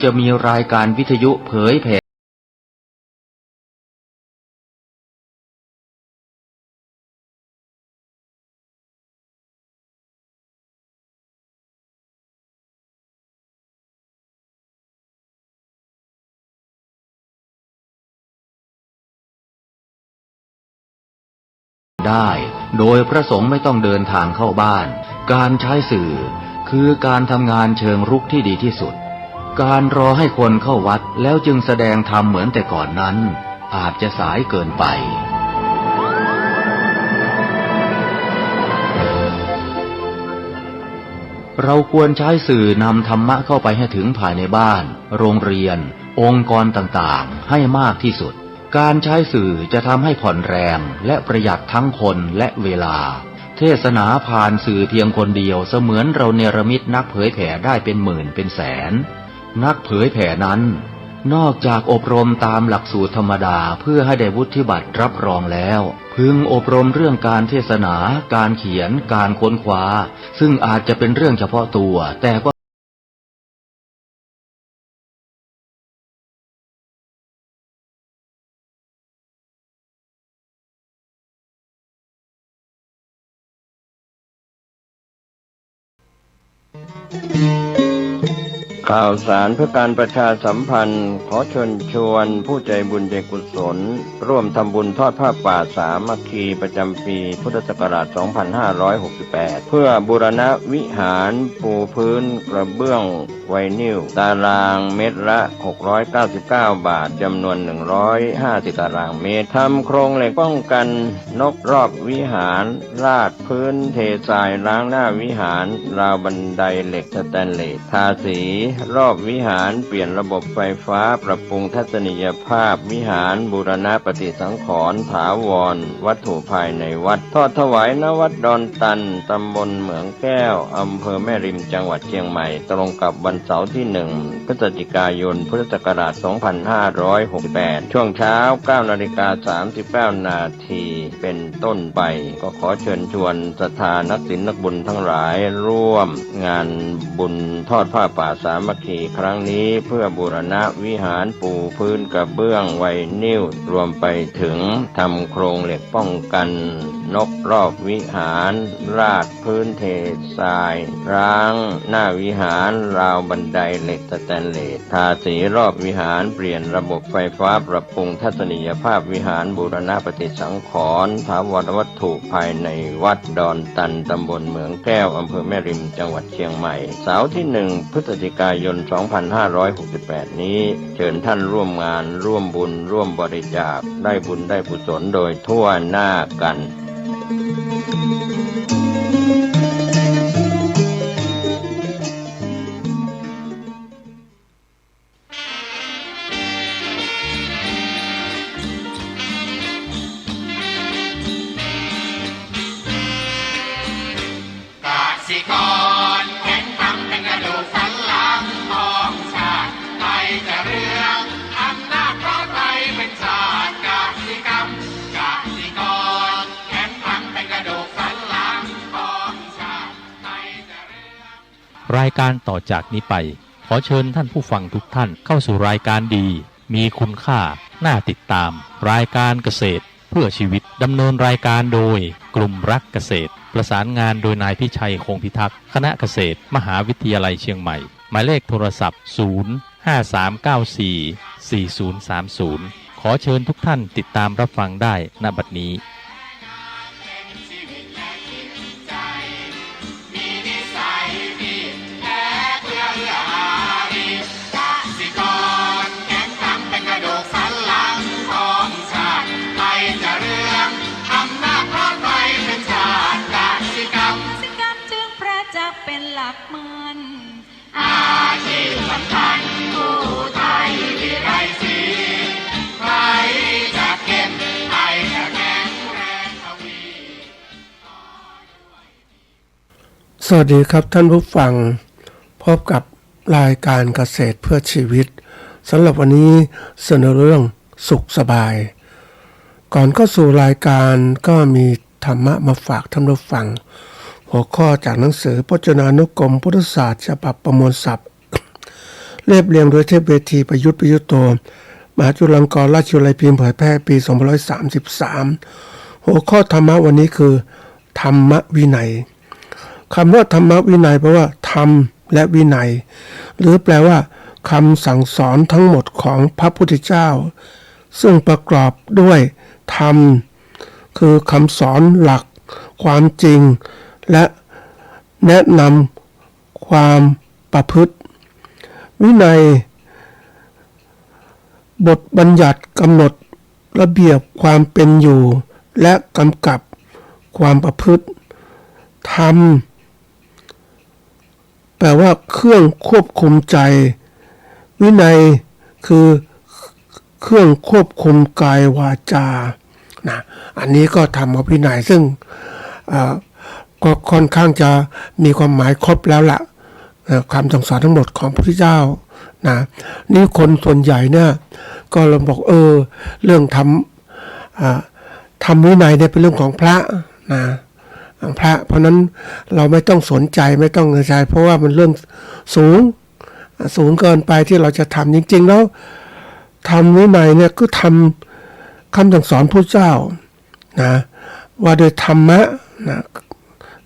จะมีรายการวิทยุเผยแผ่ได้โดยพระสงฆ์ไม่ต้องเดินทางเข้าบ้านการใช้สื่อคือการทำงานเชิงรุกที่ดีที่สุดการรอให้คนเข้าวัดแล้วจึงแสดงธรรมเหมือนแต่ก่อนนั้นอาจจะสายเกินไปเราควรใช้สื่อนำธรรมะเข้าไปให้ถึงภายในบ้านโรงเรียนองค์กรต่างๆให้มากที่สุดการใช้สื่อจะทำให้ผ่อนแรงและประหยัดทั้งคนและเวลาเทศนาผ่านสื่อเพียงคนเดียวเสมือนเราเนรมิตนักเผยแผ่ได้เป็นหมื่นเป็นแสนนักเผยแผ่นั้นนอกจากอบรมตามหลักสูตรธรรมดาเพื่อให้ได้วุฒิบัตรรับรองแล้วพึงอบรมเรื่องการเทศนาการเขียนการค้นคว้าซึ่งอาจจะเป็นเรื่องเฉพาะตัวแต่ก็ข่าวสารเพื่อการประชาสัมพันธ์ขอเชิญชวนผู้ใจบุญใจกุศลร่วมทำบุญทอดผ้าป่าสามัคคีประจำปีพุทธศักราช 2568 เพื่อบูรณะวิหารปูพื้นกระเบื้องไวนิลตารางเมตรละ 699 บาทจำนวน 150 ตารางเมตรทำโครงเหล็กป้องกันนกรอบวิหารราดพื้นเททรายล้างหน้าวิหารราวบันไดเหล็กสแตนเลสทาสีรอบวิหารเปลี่ยนระบบไฟฟ้าปรับปรุงทัศนียภาพวิหารบูรณะปฏิสังขรณ์ถาวรวัตถุภายในวัดทอดถวายณวัดดอนตันตำบลเหมืองแก้วอำเภอแม่ริมจังหวัดเชียงใหม่ตรงกับวันเสาร์ที่1พฤศจิกายนพุทธศักราช 2568 ช่วงเช้า 9:39 นาทีเป็นต้นไปก็ขอเชิญชวนศรัทธานักศีลนักบุญทั้งหลายร่วมงานบุญทอดผ้าป่าสามัคคีครั้งนี้เพื่อบูรณะวิหารปูพื้นกระเบื้องไวนิลรวมไปถึงทำโครงเหล็กป้องกันนกรอบวิหารราดพื้นเททรายร้างหน้าวิหารราวบันไดเหล็กสแตนเลสทาสีรอบวิหารเปลี่ยนระบบไฟฟ้าปรับปรุงทัศนียภาพวิหารบูรณะปฏิสังขรณ์ถาวรวัตถุภายในวัดดอนตันตำบลเหมืองแก้วอำเภอแม่ริมจังหวัดเชียงใหม่เสาร์ที่1พฤศจิกายน 2568 นี้เชิญท่านร่วมงานร่วมบุญร่วมบริจาคได้บุญได้กุศลโดยทั่วหน้ากันรายการต่อจากนี้ไปขอเชิญท่านผู้ฟังทุกท่านเข้าสู่รายการดีมีคุณค่าน่าติดตามรายการเกษตรเพื่อชีวิตดำเนินรายการโดยกลุ่มรักเกษตรประสานงานโดยนายพิชัยคงพิทักษ์คณะเกษตรมหาวิทยาลัยเชียงใหม่หมายเลขโทรศัพท์053944030ขอเชิญทุกท่านติดตามรับฟังได้ณบัดนี้สวัสดีครับท่านผู้ฟังพบกับรายการเกษตรเพื่อชีวิตสำหรับวันนี้เสนอเรื่องสุขสบายก่อนเข้าสู่รายการก็มีธรรมะมาฝากท่านผู้ฟังหัวข้อจากหนังสือพจนานุกรมพุทธศาสตร์ฉบับประมวลศัพท์ เรียบเรียงโดยเทพเวทีประยุทธ์โตมหาจุฬาลงกรณราชวิทยาลัยพิมพ์เผยแพร่ปี2533หัวข้อธรรมะวันนี้คือธรรมวินัยคำว่าธรรมวินัยแปลว่าธรรมและวินัยหรือแปลว่าคำสั่งสอนทั้งหมดของพระพุทธเจ้าซึ่งประกอบด้วยธรรมคือคำสอนหลักความจริงและแนะนำความประพฤติวินัยบทบัญญัติกำหนดระเบียบความเป็นอยู่และกำกับความประพฤติธรรมแปลว่าเครื่องควบคุมใจวินัยคือเครื่องควบคุมกายวาจานะอันนี้ก็ธรรมวินัยซึ่งก็ค่อนข้างจะมีความหมายครบแล้วล่ะคำสั่งสอนทั้งหมดของพระพุทธเจ้านะนี่คนส่วนใหญ่เนี่ยก็เราบอกเรื่องทำวินัยเนี่ยเป็นเรื่องของพระนะพระเพราะนั้นเราไม่ต้องสนใจไม่ต้องใจเพราะว่ามันเรื่องสูงเกินไปที่เราจะทำจริงๆแล้วทำวินัยเนี่ยก็ทำคำสั่งสอนพระเจ้านะว่าโดยธรรมะนะ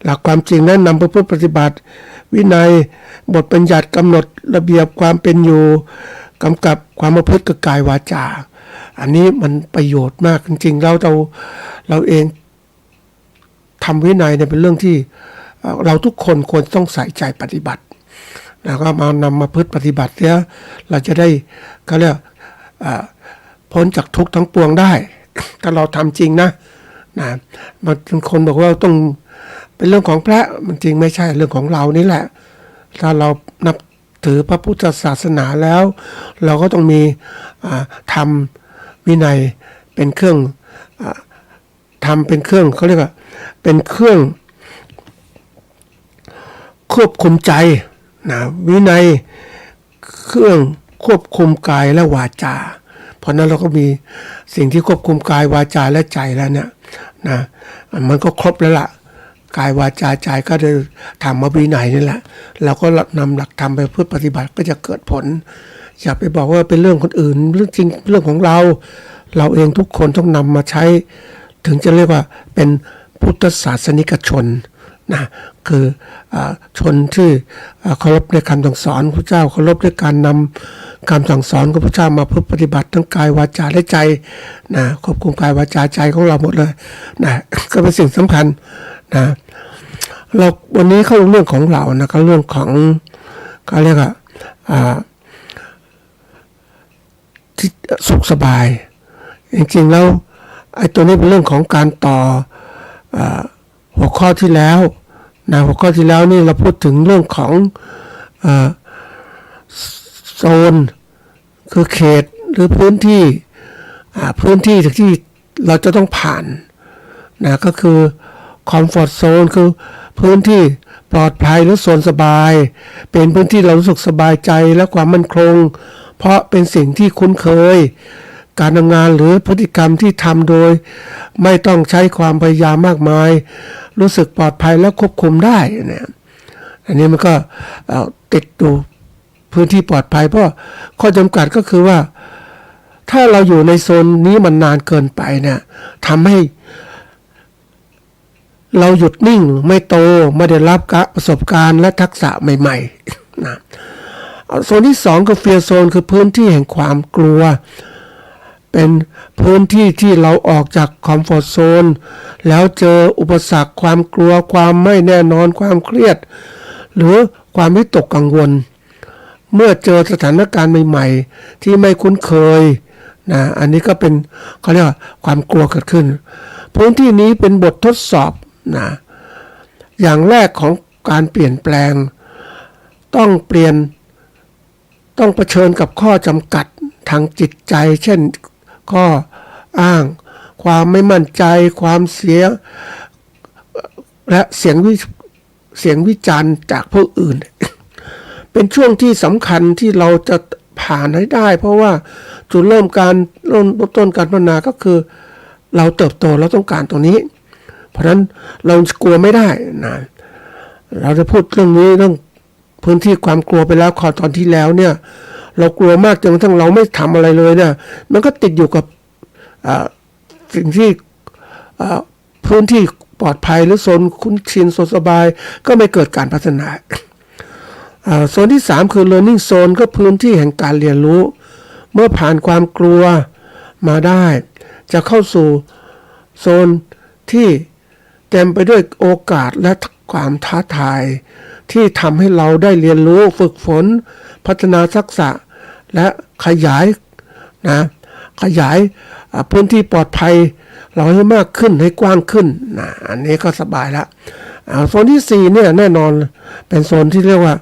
หลักความจริงนั้นนำไปพูดปฏิบัติวินัยบทบัญญัติกำหนดระเบียบความเป็นอยู่กำกับความประพฤติกับกายวาจาอันนี้มันประโยชน์มากจริงๆเราเองทำวินัยเนี่ยเป็นเรื่องที่เราทุกคนควรต้องใส่ใจปฏิบัติแล้วก็นำมาพฤติปฏิบัติเนี่ยเราจะได้เขาเรียกพ้นจากทุกข์ทั้งปวงได้ถ้าเราทำจริงนะบางคนบอกว่าต้องเป็นเรื่องของพระมันจริงไม่ใช่เรื่องของเรานี่แหละถ้าเรานับถือพระพุทธศาสนาแล้วเราก็ต้องมีธรรมวินัยเป็นเครื่องทำเป็นเครื่องเขาเรียกว่าเป็นเครื่องควบคุมใจนะวินัยเครื่องควบคุมกายและวาจาเพราะนั้นเราก็มีสิ่งที่ควบคุมกายวาจาและใจแล้วเนี่ยนะมันก็ครบแล้วล่ะกายวาจาใจก็ได้ทำมาวินัยนี่แหละเราก็นำหลักธรรมไปเพื่อปฏิบัติก็จะเกิดผลอย่าไปบอกว่าเป็นเรื่องคนอื่นเรื่องจริงเรื่องของเราเองทุกคนต้องนำมาใช้ถึงจะเรียกว่าเป็นพุทธศาสนิกชนนะคือชนที่เคารพในคำสั่งสอนพระเจ้าเคารพในการนำคำสั่งสอนของพระเจ้ามาเพื่อปฏิบัติทั้งกายวาจาและใจนะควบคุมกายวาจาใจของเราหมดเลยนะก็เป็นสิ่งสำคัญนะเราวันนี้เข้าเรื่องของเรานะก็เรื่องของเขาเรียกว่าที่สุขสบายจริงๆแล้วไอ้ตัวนี้เป็นเรื่องของการต่อหัวข้อที่แล้วนะหัวข้อที่แล้วนี่เราพูดถึงเรื่องของโซนคือเขตหรือพื้นที่ที่เราจะต้องผ่านนะก็คือคอมฟอร์ตโซนคือพื้นที่ปลอดภัยหรือโซนสบายเป็นพื้นที่เรารู้สึกสบายใจและความมั่นคงเพราะเป็นสิ่งที่คุ้นเคยการทำงานหรือพฤติกรรมที่ทำโดยไม่ต้องใช้ความพยายามมากมายรู้สึกปลอดภัยและควบคุมได้เนี่ยอันนี้มันก็ติดดูพื้นที่ปลอดภัยเพราะข้อจำกัดก็คือว่าถ้าเราอยู่ในโซนนี้มันนานเกินไปเนี่ยทำให้เราหยุดนิ่งไม่โตไม่ได้รับประสบการณ์และทักษะใหม่ๆนะโซนที่2คือเฟียร์โซนคือพื้นที่แห่งความกลัวเป็นพื้นที่ที่เราออกจากคอมฟอร์ตโซนแล้วเจออุปสรรคความกลัวความไม่แน่นอนความเครียดหรือความวิตกกังวลเมื่อเจอสถานการณ์ใหม่ๆที่ไม่คุ้นเคยนะอันนี้ก็เป็นเขาเรียกว่าความกลัวเกิดขึ้นพื้นที่นี้เป็นบททดสอบนะอย่างแรกของการเปลี่ยนแปลงต้องเผชิญกับข้อจำกัดทางจิตใจเช่นข้ออ้างความไม่มั่นใจความเสียและเสียงวิจารณ์จากผู้อื่น เป็นช่วงที่สำคัญที่เราจะผ่านให้ได้เพราะว่าจุดเริ่มต้นการพัฒนาก็คือเราเติบโตเราต้องการตรงนี้เพราะฉะนั้นเรากลัวไม่ได้นะเราจะพูดเรื่องนี้เรื่อง พื้นที่ความกลัวไปแล้วตอนที่แล้วเนี่ยเรากลัวมากจนกระทั่งเราไม่ทำอะไรเลยเนี่ยมันก็ติดอยู่กับสิ่งที่พื้นที่ปลอดภัยหรือโซนคุ้นชินโซนสบายก็ไม่เกิดการพัฒนาโซนที่3คือ learning zone ก็พื้นที่แห่งการเรียนรู้เมื่อผ่านความกลัวมาได้จะเข้าสู่โซนที่เต็มไปด้วยโอกาสและความท้าทายที่ทำให้เราได้เรียนรู้ฝึกฝนพัฒนาทักษะและขยายพื้นที่ปลอดภัยเราให้มากขึ้นให้กว้างขึ้นอันนี้ก็สบายแล้วโซนที่4เนี่ยแน่นอนเป็นโซนที่เรียกว่า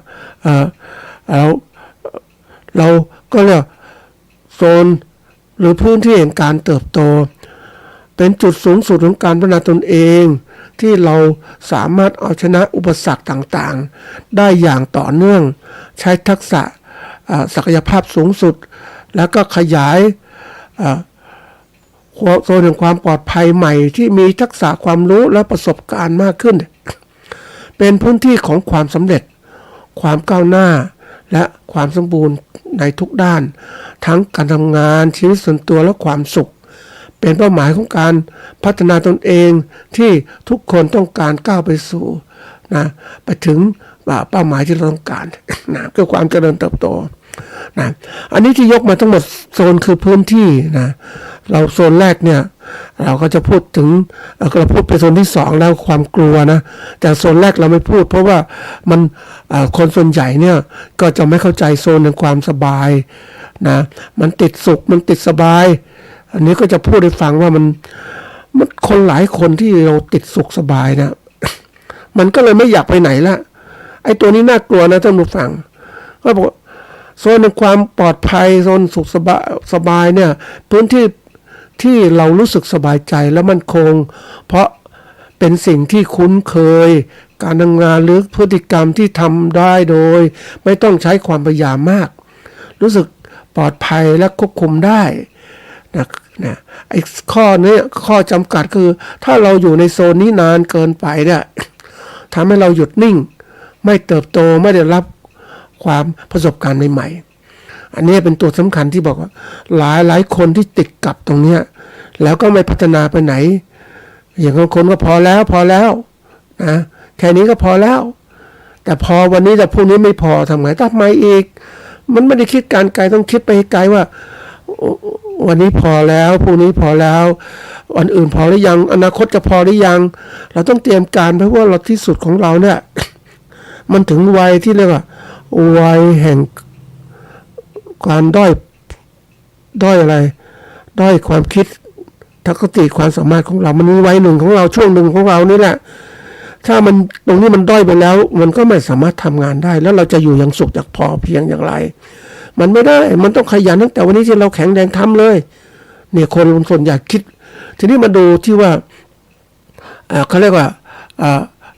เราก็เรียกโซนหรือพื้นที่แห่งการเติบโตเป็นจุดสูงสุดของการพัฒนาตนเองที่เราสามารถเอาชนะอุปสรรคต่างๆได้อย่างต่อเนื่องใช้ทักษะศักยภาพสูงสุดแล้วก็ขยายโซนแห่งความปลอดภัยใหม่ที่มีทักษะความรู้และประสบการณ์มากขึ้นเป็นพื้นที่ของความสำเร็จความก้าวหน้าและความสมบูรณ์ในทุกด้านทั้งการทำงานชีวิตส่วนตัวและความสุขเป็นเป้าหมายของการพัฒนาตนเองที่ทุกคนต้องการก้าวไปสู่ไปถึงเป้าหมายที่เราต้องการคือความเจริญเติบโตอันนี้ที่ยกมาทั้งหมดโซนคือพื้นที่เราโซนแรกเนี่ยเราก็จะพูดถึงเราพูดไปโซนที่2แล้วความกลัวนะแต่โซนแรกเราไม่พูดเพราะว่ามันคนส่วนใหญ่เนี่ยก็จะไม่เข้าใจโซนแห่งความสบายมันติดสุขมันติดสบายอันนี้ก็จะพูดให้ฟังว่ามันคนหลายคนที่เราติดสุขสบายนะมันก็เลยไม่อยากไปไหนละไอ้ตัวนี้น่ากลัวนะท่านผู้ฟังก็บอกโซนในความปลอดภัยโซนสุขสบายเนี่ยพื้นที่ที่เรารู้สึกสบายใจและมั่นคงเพราะเป็นสิ่งที่คุ้นเคยการทำงานหรือพฤติกรรมที่ทำได้โดยไม่ต้องใช้ความพยายามมากรู้สึกปลอดภัยและควบคุมได้ไอ้ข้อจำกัดคือถ้าเราอยู่ในโซนนี้นานเกินไปเนี่ยทำให้เราหยุดนิ่งไม่เติบโตไม่ได้รับความประสบการณ์ใหม่ๆอันนี้เป็นตัวสำคัญที่บอกว่าหลายคนที่ติดกับตรงเนี้ยแล้วก็ไม่พัฒนาไปไหนอย่างบางคนก็พอแล้วนะแค่นี้ก็พอแล้วแต่พอวันนี้แต่พรุ่งนี้ไม่พอทำไงทำไมอีกมันไม่ได้คิดการไกลต้องคิดไปไกลว่าวันนี้พอแล้วพรุ่งนี้พอแล้ววันอื่นพอหรือยังอนาคตจะพอหรือยังเราต้องเตรียมการเพราะว่าเราที่สุดของเราเนี่ยมันถึงวัยที่เรียกว่าวัยแห่งการด้อยอะไรด้อยความคิดทัศนความสามารถของเรามันมีวัยหนึ่งของเราช่วงหนึ่งของเรานี่แหละถ้ามันตรงนี้มันด้อยไปแล้วมันก็ไม่สามารถทำงานได้แล้วเราจะอยู่อย่างสุขจากพอเพียงอย่างไรมันไม่ได้มันต้องขยันตั้งแต่วันนี้ที่เราแข็งแรงทำเลยเนี่ยคนส่วนใหญ่คิดทีนี้มาดูที่ว่าเขาเรียกว่า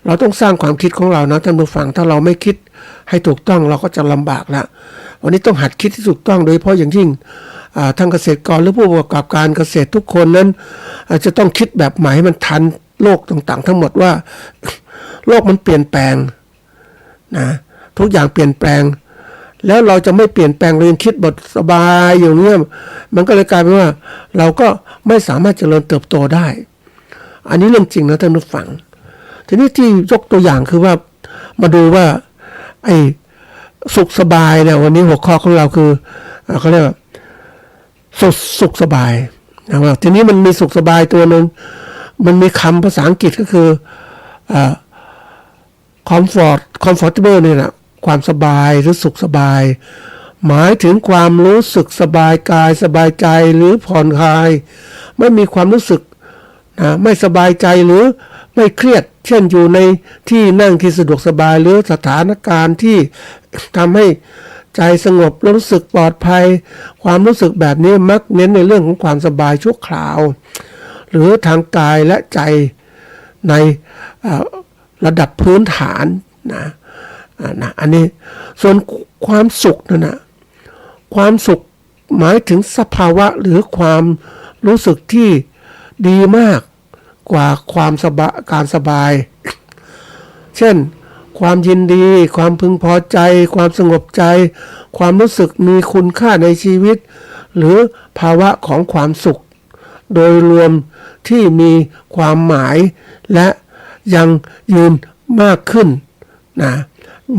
เราต้องสร้างความคิดของเรานะท่านผู้ฟังถ้าเราไม่คิดให้ถูกต้องเราก็จะลำบากละวันนี้ต้องหัดคิดที่ถูกต้องโดยเฉพาะอย่างยิ่งทางเกษตรกรหรือผู้ประกอบการเกษตรทุกคนนั้นจะต้องคิดแบบใหม่ให้มันทันโลกต่างๆทั้งหมดว่าโลกมันเปลี่ยนแปลงนะทุกอย่างเปลี่ยนแปลงแล้วเราจะไม่เปลี่ยนแปลงเรายังคิดบทสบายอย่างนี้มันก็เลยกลายเป็นว่าเราก็ไม่สามารถเจริญเติบโตได้อันนี้เรื่องจริงนะท่านผู้ฟังทีนี้ที่ยกตัวอย่างคือว่ามาดูว่าไอ้สุขสบายเนี่ยวันนี้หัวข้อของเราคือเขาเรียกว่าสุขสบายนะทีนี้มันมีสุขสบายตัวนึงมันมีคำภาษาอังกฤษก็คือcomfortable เนี่ยนะความสบายหรือสุขสบายหมายถึงความรู้สึกสบายกายสบายใจหรือผ่อนคลายไม่มีความรู้สึกไม่สบายใจหรือไม่เครียดเช่นอยู่ในที่นั่งที่สะดวกสบายหรือสถานการณ์ที่ทำให้ใจสงบและรู้สึกปลอดภัยความรู้สึกแบบนี้มักเน้นในเรื่องของความสบายชั่วคราวหรือทางกายและใจในระดับพื้นฐานอันนี้ส่วนความสุขนั่นนะความสุขหมายถึงสภาวะหรือความรู้สึกที่ดีมากกว่าความการสบายเช่น ความยินดี ความพึงพอใจ ความสงบใจ ความรู้สึกมีคุณค่าในชีวิต หรือภาวะของความสุขโดยรวมที่มีความหมายและยังยืนมากขึ้นนะ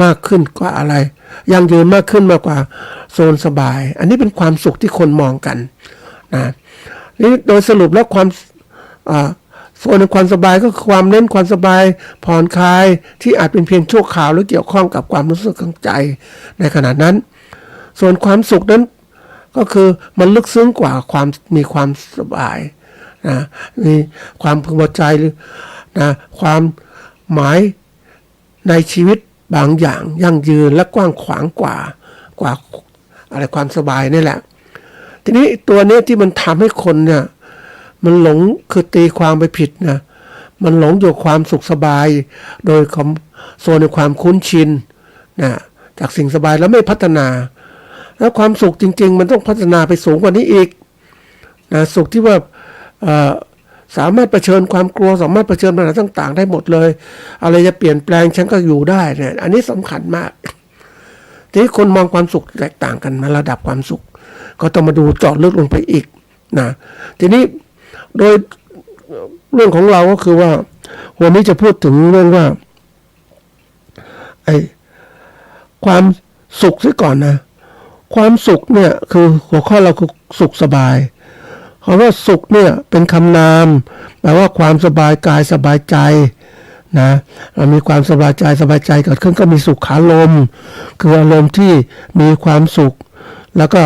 มากขึ้นกว่าอะไรยังยืนมากขึ้นมากกว่าโซนสบายอันนี้เป็นความสุขที่คนมองกันนะนี่โดยสรุปแล้วความโซนในความสบายก็คือความเน้นความสบายผ่อนคลายที่อาจเป็นเพียงชั่วคราวหรือเกี่ยวข้องกับความรู้สึกทางใจในขณะนั้นส่วนความสุขนั้นก็คือมันลึกซึ้งกว่าความมีความสบายนะมีความพึงพอใจหรือนะความหมายในชีวิตบางอย่างยั่งยืนและกว้างขวางกว่าอะไรความสบายนี่แหละทีนี้ตัวนี้ที่มันทำให้คนเนี่ยมันหลงคือตีความไปผิดนะมันหลงอยู่ความสุขสบายโดยโซนในความคุ้นชินนะจากสิ่งสบายแล้วไม่พัฒนาแล้วความสุขจริงๆมันต้องพัฒนาไปสูงกว่านี้อีกนะสุขที่ว่าสามารถเผชิญความกลัวสามารถเผชิญปัญหาต่างๆได้หมดเลยอะไรจะเปลี่ยนแปลงฉันก็อยู่ได้เนี่ยอันนี้สำคัญมากทีนี้คนมองความสุขแตกต่างกันมาระดับความสุขก็ต้องมาดูเจาะลึกลงไปอีกนะทีนี้โดยเรื่องของเราก็คือว่าวันนี้จะพูดถึงเรื่องว่าความสุขซะก่อนนะความสุขเนี่ยคือหัวข้อเราคือสุขสบายคำว่าสุขเนี่ยเป็นคำนามแปลว่าความสบายกายสบายใจนะเรามีความสบายใจเกิดขึ้นก็มีสุขารมณ์คืออารมณ์ที่มีความสุขแล้วก็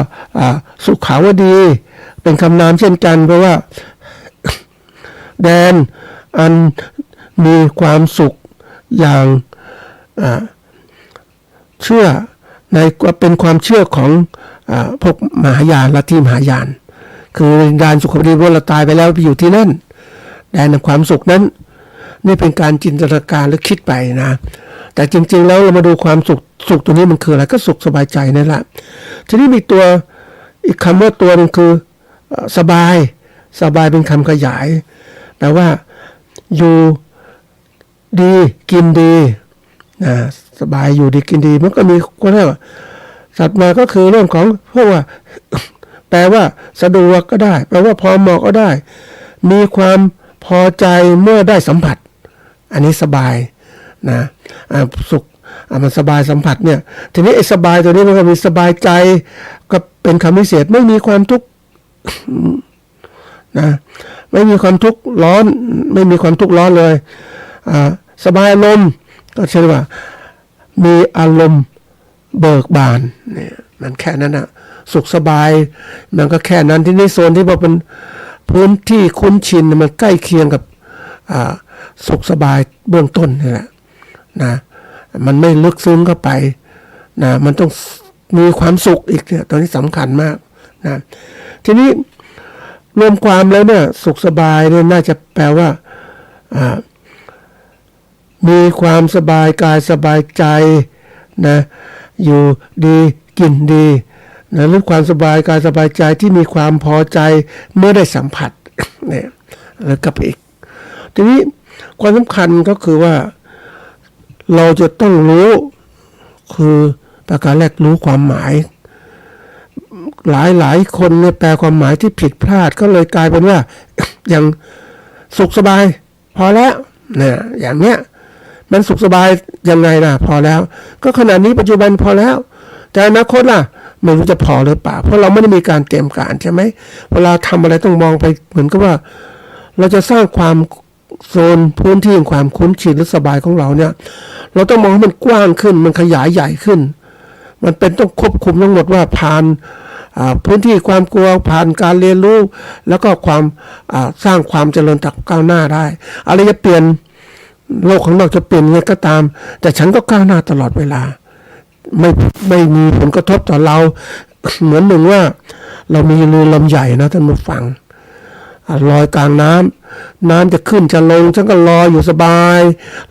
สุขาวดีเป็นคำนามเช่นกันเพราะว่าแดนอันมีความสุขอย่างเชื่อในเป็นความเชื่อของพวกมหายานลัทธิมหายานคือแดนสุขดีว่าเราตายไปแล้วไปอยู่ที่นั่นแดนแห่งความสุขนั้นนี่เป็นการจินตนาการหรือคิดไปนะแต่จริงๆแล้วเรามาดูความสุขตัวนี้มันคืออะไรก็สุขสบายใจนั่นแหละทีนี้มีตัวอีกคำว่าตัวนึงคือสบายเป็นคำขยายแปลว่าอยู่ดีกินดีนะสบายอยู่ดีกินดีมันก็มีก็เรียกว่าสัตว์มาก็คือเรื่องของเพราะว่าแปลว่าสะดวกก็ได้แปลว่าพอเหมาะก็ได้มีความพอใจเมื่อได้สัมผัสอันนี้สบายนะสุขมันสบายสัมผัสเนี่ยทีนี้ไอ้สบายตัวนี้มันก็มีสบายใจก็เป็นคำพิเศษไม่มีความทุกข์นะไม่มีความทุกข์ร้อนไม่มีความทุกข์ร้อนเลยสบายอารมณ์ก็เช่นว่ามีอารมณ์เบิกบานเนี่ยมันแค่นั้นนะสุขสบายมันก็แค่นั้นที่ในโซนที่ว่าเป็นพื้นที่คุ้นชินมันใกล้เคียงกับสุขสบายเบื้องต้นนี่แหละนะมันไม่ลึกซึ้งเข้าไปนะมันต้องมีความสุขอีกเนี่ยตอนนี้สำคัญมากนะทีนี้รวมความแล้วเนี่ยสุขสบายเนี่ยน่าจะแปลว่ามีความสบายกายสบายใจนะอยู่ดีกินดีนะหรือความสบายกายสบายใจที่มีความพอใจเมื่อได้สัมผัสเนี่ยแล้วกับอีกทีนี้ความสำคัญก็คือว่าเราจะต้องรู้คือประการแรกรู้ความหมายหลายคนเนี่ยแปลความหมายที่ผิดพลาดก็เลยกลายเป็นว่า อย่างสุขสบายพอแล้วเนี่ยอย่างเนี้ยมันสุขสบายยังไงนะพอแล้วก็ขณะนี้ปัจจุบันพอแล้วแต่อนาคตล่ะไม่รู้จะพอหรือเปล่าเพราะเราไม่ได้มีการเตรียมการใช่ไหมเวลาทำอะไรต้องมองไปเหมือนกับว่าเราจะสร้างความโซนพื้นที่ความคุ้นชินหรือสบายของเราเนี่ยเราต้องมองให้มันกว้างขึ้นมันขยายใหญ่ขึ้นมันเป็นต้องควบคุมทั้งหมดว่าผ่านพื้นที่ความกลัวผ่านการเรียนรู้แล้วก็ความสร้างความเจริญก้าวหน้าได้อะไรจะเปลี่ยนโลกของเราจะเปลี่ยนยังไงก็ตามแต่ฉันก็ก้าวหน้าตลอดเวลาไม่มีผลกระทบต่อเรา เหมือนหนึ่งว่าเรามีเรือลำใหญ่นะท่านผู้ฟังลอยกลางน้ำจะขึ้นจะลงฉันก็ลอยอยู่สบาย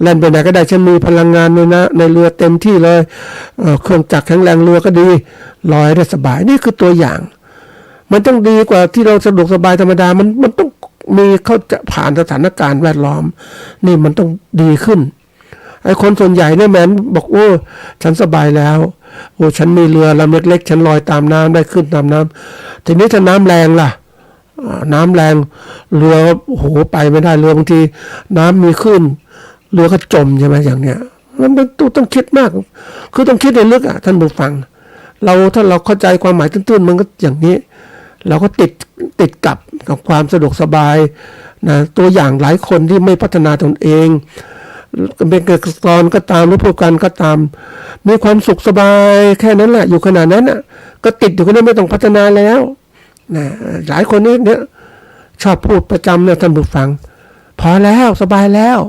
แล่นไปไหนก็ได้ฉันมีพลังงานในเรือเต็มที่เลยเครื่องจักรแข็งแรงเรือก็ดีลอยได้สบายนี่คือตัวอย่างมันต้องดีกว่าที่เราสะดวกสบายธรรมดามันต้องมีเขาจะผ่านสถานการณ์แวดล้อมนี่มันต้องดีขึ้น ไอ้คนส่วนใหญ่เนี่ยแม้นบอกโอ้ฉันสบายแล้วโอ้ฉันมีเรือลำเล็กๆฉันลอยตามน้ำได้ขึ้นตามน้ำทีนี้ถ้าน้ำแรงล่ะน้ำแรงเรือโอ้โหไปไม่ได้เรือบางทีน้ำมีขึ้นเรือก็จมใช่ไหมอย่างเนี้ยมันต้องคิดมากคือต้องคิดในลึกอ่ะท่านผู้ฟังถ้าเราเข้าใจความหมายตื้นๆมันก็อย่างนี้เราก็ติดกับความสะดวกสบายนะตัวอย่างหลายคนที่ไม่พัฒนาตนเองเป็นเกษตรกรก็ตามหรือผู้การก็ตามมีความสุขสบายแค่นั้นแหละอยู่ขนาดนั้นอ่ะก็ติดอยู่คนนี้ไม่ต้องพัฒนาแล้วนะหลายคนเนี่ยชอบพูดประจำนะท่านผู้ฟังพอแล้วสบายแล้ว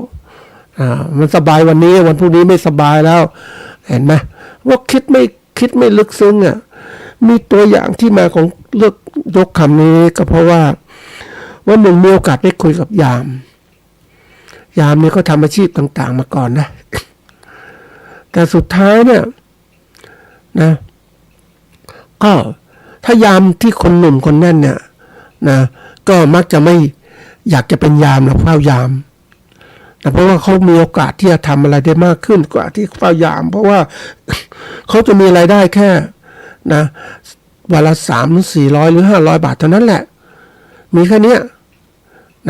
มันสบายวันนี้วันพรุ่งนี้ไม่สบายแล้วเห็นไหมว่าคิดไม่ลึกซึ้งอ่ะมีตัวอย่างที่มาของเลือกยกคำนี้ก็เพราะว่าหนึ่งมีโอกาสได้คุยกับยามนี่เขาทำอาชีพต่างๆมาก่อนนะแต่สุดท้ายเนี่ยนะก็ถ้ายามที่คนหนุ่มคนแน่นเนี่ยนะก็มักจะไม่อยากจะเป็นยามหรือเฝ้ายามนะเพราะว่าเขามีโอกาสที่จะทำอะไรได้มากขึ้นกว่าที่เฝ้ายามเพราะว่าเขาจะมีรายได้แค่นะวันละ300 หรือ 400 หรือ 500 บาทเท่านั้นแหละมีแค่นี้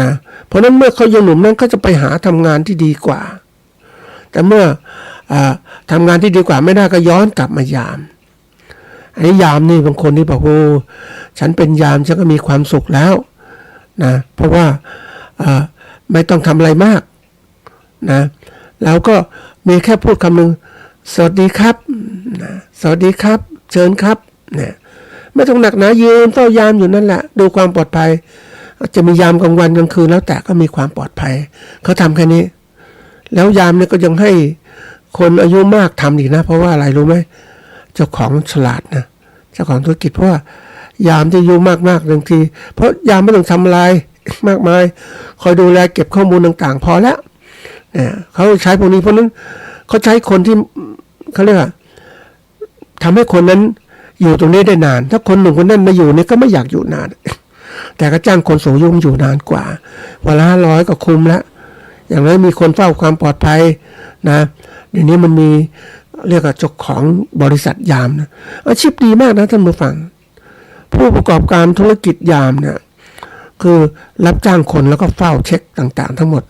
นะเพราะนั้นเมื่อเขายังหนุ่มนั้นก็จะไปหาทำงานที่ดีกว่าแต่เมื่อทำงานที่ดีกว่าไม่ได้ก็ย้อนกลับมายามอันนี้ยามนี่บางคนที่บอกโอ้ฉันเป็นยามฉันก็มีความสุขแล้วนะเพราะว่าไม่ต้องทำอะไรมากนะแล้วก็มีแค่พูดคำหนึ่งสวัสดีครับนะสวัสดีครับเชิญครับเนี่ยไม่ต้องหนักหนายืนเฝ้ายามอยู่นั่นแหละดูความปลอดภัยจะมียามกลางวันกลางคืนแล้วแต่ก็มีความปลอดภัยเขาทำแค่นี้แล้วยามเนี่ยก็ยังให้คนอายุมากทำอีกนะเพราะว่าอะไรรู้ไหมเจ้าของฉลาดนะเจ้าของธุรกิจเพราะว่ายามที่อายุมากบางทีเพราะยามไม่ต้องทำอะไรมากมายคอยดูแลเก็บข้อมูลต่างๆพอแล้วเนี่ยเขาใช้พวกนี้เพราะนั้นเขาใช้คนที่เขาเรียกว่าทำให้คนนั้นอยู่ตรงนี้ได้นานถ้าคนหนุ่มคนนั้นมาอยู่นี่ก็ไม่อยากอยู่นานแต่ก็จ้างคนสูงอายุอยู่นานกว่าวันละ500ก็คุ้มแล้วอย่างนั้นมีคนเฝ้าความปลอดภัยนะเดี๋ยวนี้มันมีเรียกว่าเจ้าของบริษัทยามนะอาชีพดีมากนะท่านผู้ฟังผู้ประกอบการธุรกิจยามเนี่ยคือรับจ้างคนแล้วก็เฝ้าเช็คต่างๆทั้งหมด